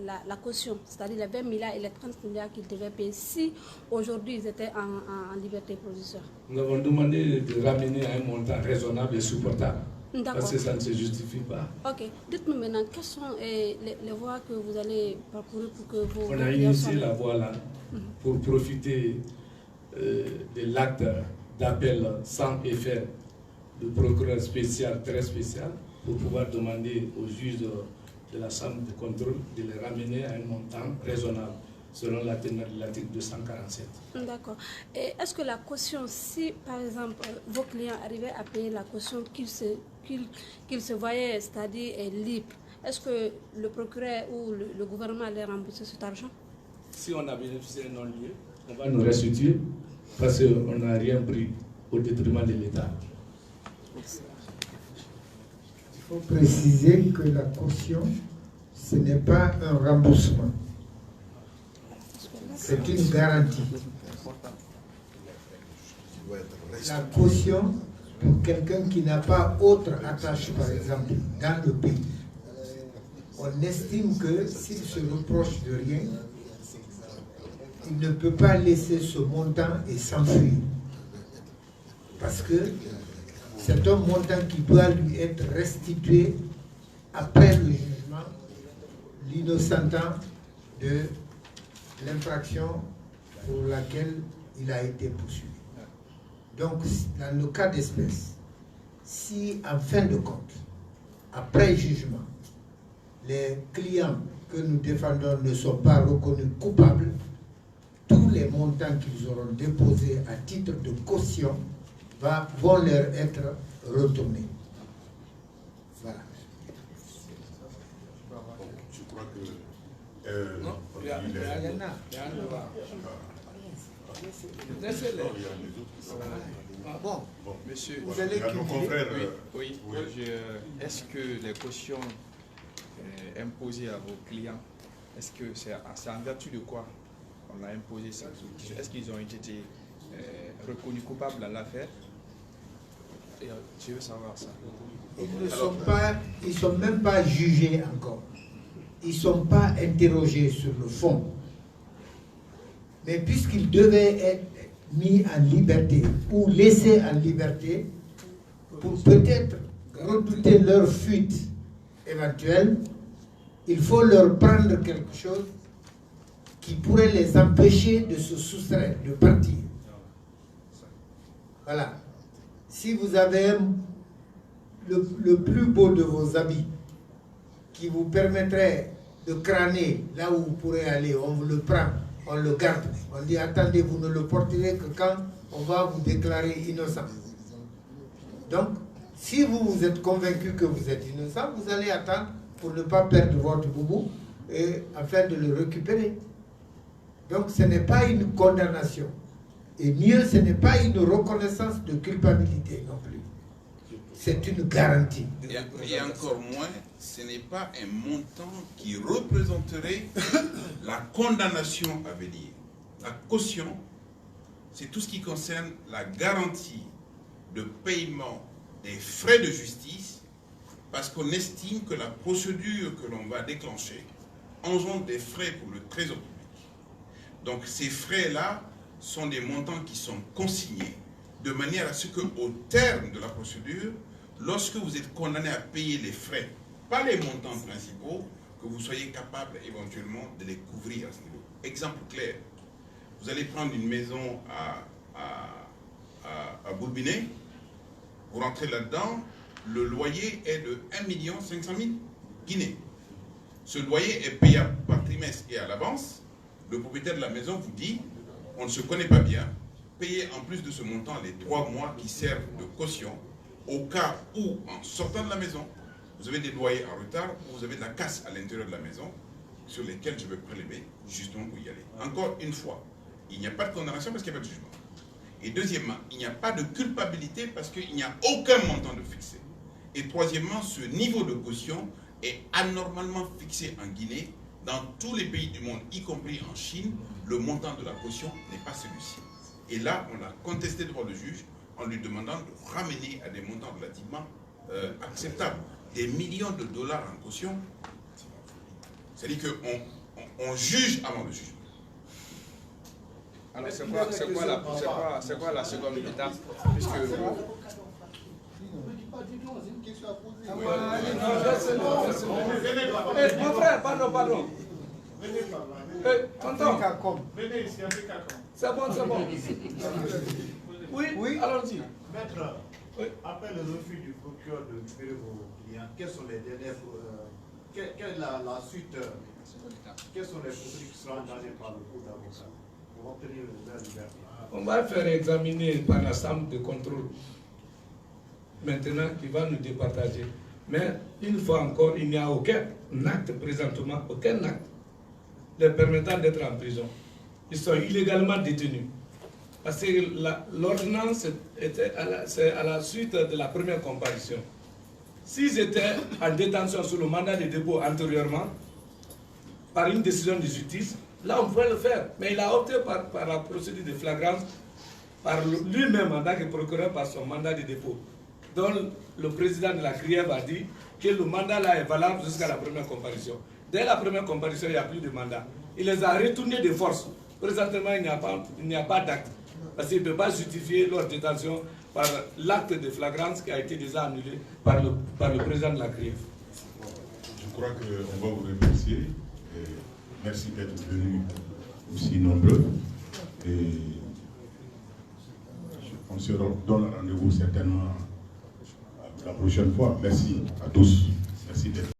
la caution, c'est-à-dire les 20 milliards et les 30 milliards qu'ils devaient payer si aujourd'hui ils étaient en liberté provisoire?
Nous avons demandé de ramener à un montant raisonnable et supportable. Parce que ça ne se justifie pas.
Ok. Dites-nous maintenant, quelles sont les voies que vous allez parcourir pour que vous...
On a initié la voie là pour profiter de l'acte d'appel sans effet du procureur spécial, très spécial, pour pouvoir demander aux juges de la chambre de contrôle de les ramener à un montant raisonnable, selon la teneur de l'article 247.
D'accord. Et est-ce que la caution, si par exemple vos clients arrivaient à payer la caution qu'ils se voyaient, c'est-à-dire libre, est-ce que le procureur ou le gouvernement allait rembourser cet argent?
Si on a bénéficié d'un non-lieu, on va nous restituer parce qu'on n'a rien pris au détriment de l'État.
Il faut préciser que la caution, ce n'est pas un remboursement. C'est une garantie. La caution, pour quelqu'un qui n'a pas autre attache, par exemple, dans le pays, on estime que s'il se reproche de rien, il ne peut pas laisser ce montant et s'enfuir. Parce que c'est un montant qui doit lui être restitué après le jugement, l'innocentant de l'infraction pour laquelle il a été poursuivi. Donc, dans le cas d'espèce, si en fin de compte, après jugement, les clients que nous défendons ne sont pas reconnus coupables, tous les montants qu'ils auront déposés à titre de caution vont leur être retournés. Voilà.
Je crois que...
Laissez-les.
Bon,
Monsieur,
vous allez
oui. Est-ce que les cautions imposées à vos clients, est-ce que c'est en vertu de quoi on a imposé ces cautions? Est-ce qu'ils ont été reconnus coupables dans l'affaire? Je veux savoir ça.
Ils ne sont même pas jugés encore. Ils ne sont pas interrogés sur le fond. Mais puisqu'ils devaient être mis en liberté ou laissés en liberté pour peut-être redouter leur fuite éventuelle, il faut leur prendre quelque chose qui pourrait les empêcher de se soustraire, de partir. Voilà. Si vous avez le plus beau de vos habits qui vous permettrait de crâner là où vous pourrez aller, on vous le prend, on le garde. On dit attendez, vous ne le porterez que quand on va vous déclarer innocent. Donc, si vous êtes convaincu que vous êtes innocent, vous allez attendre pour ne pas perdre votre boubou et afin de le récupérer. Donc, ce n'est pas une condamnation. Et mieux, ce n'est pas une reconnaissance de culpabilité non plus. C'est une garantie.
Et encore moins, ce n'est pas un montant qui représenterait la condamnation à venir. La caution, c'est tout ce qui concerne la garantie de paiement des frais de justice, parce qu'on estime que la procédure que l'on va déclencher engendre des frais pour le trésor public. Donc ces frais-là sont des montants qui sont consignés de manière à ce qu'au terme de la procédure, lorsque vous êtes condamné à payer les frais, pas les montants principaux, que vous soyez capable éventuellement de les couvrir à ce niveau. Exemple clair, vous allez prendre une maison à Bourbinet, vous rentrez là-dedans, le loyer est de 1 500 000 guinées. Ce loyer est payable par trimestre et à l'avance. Le propriétaire de la maison vous dit, on ne se connaît pas bien, payez en plus de ce montant les 3 mois qui servent de caution, au cas où, en sortant de la maison, vous avez des loyers en retard, ou vous avez de la casse à l'intérieur de la maison, sur lesquels je vais prélever, justement pour y aller. Encore une fois, il n'y a pas de condamnation parce qu'il n'y a pas de jugement. Et deuxièmement, il n'y a pas de culpabilité parce qu'il n'y a aucun montant de fixé. Et troisièmement, ce niveau de caution est anormalement fixé en Guinée. Dans tous les pays du monde, y compris en Chine, le montant de la caution n'est pas celui-ci. Et là, on a contesté devant le juge en lui demandant de ramener à des montants relativement acceptables. Des millions de dollars en caution, c'est-à-dire qu'on juge avant le jugement.
Alors c'est quoi la seconde étape? Puisque
mon frère, pardon. Tonton.
Venez ici, avec Kakon.
C'est bon. Oui, allons-y.
Maître,
oui.
Après le refus du procureur de libérer vos clients, quelles sont les dernières... quelle est la suite Quelles sont les procédures qui seront engagées par le cours d'avocat pour obtenir la liberté?
On va faire examiner par la chambre de contrôle maintenant qui va nous départager. Mais une fois encore, il n'y a aucun acte présentement, aucun acte leur permettant d'être en prison. Ils sont illégalement détenus. Parce que l'ordonnance était à la suite de la première comparution. S'ils étaient en détention sous le mandat de dépôt antérieurement, par une décision de justice, là on pourrait le faire. Mais il a opté par la procédure de flagrance, par lui-même en tant que procureur, par son mandat de dépôt, dont le président de la CRIEF a dit que le mandat là est valable jusqu'à la première comparution. Dès la première comparution, il n'y a plus de mandat. Il les a retournés de force. Présentement, il n'y a pas d'acte. Parce qu'il ne peut pas justifier leur détention par l'acte de flagrance qui a été déjà annulé par le président de la CRIEF.
Je crois qu'on va vous remercier. Et merci d'être venus aussi nombreux. Et on se donne rendez-vous certainement la prochaine fois. Merci à tous. Merci d'être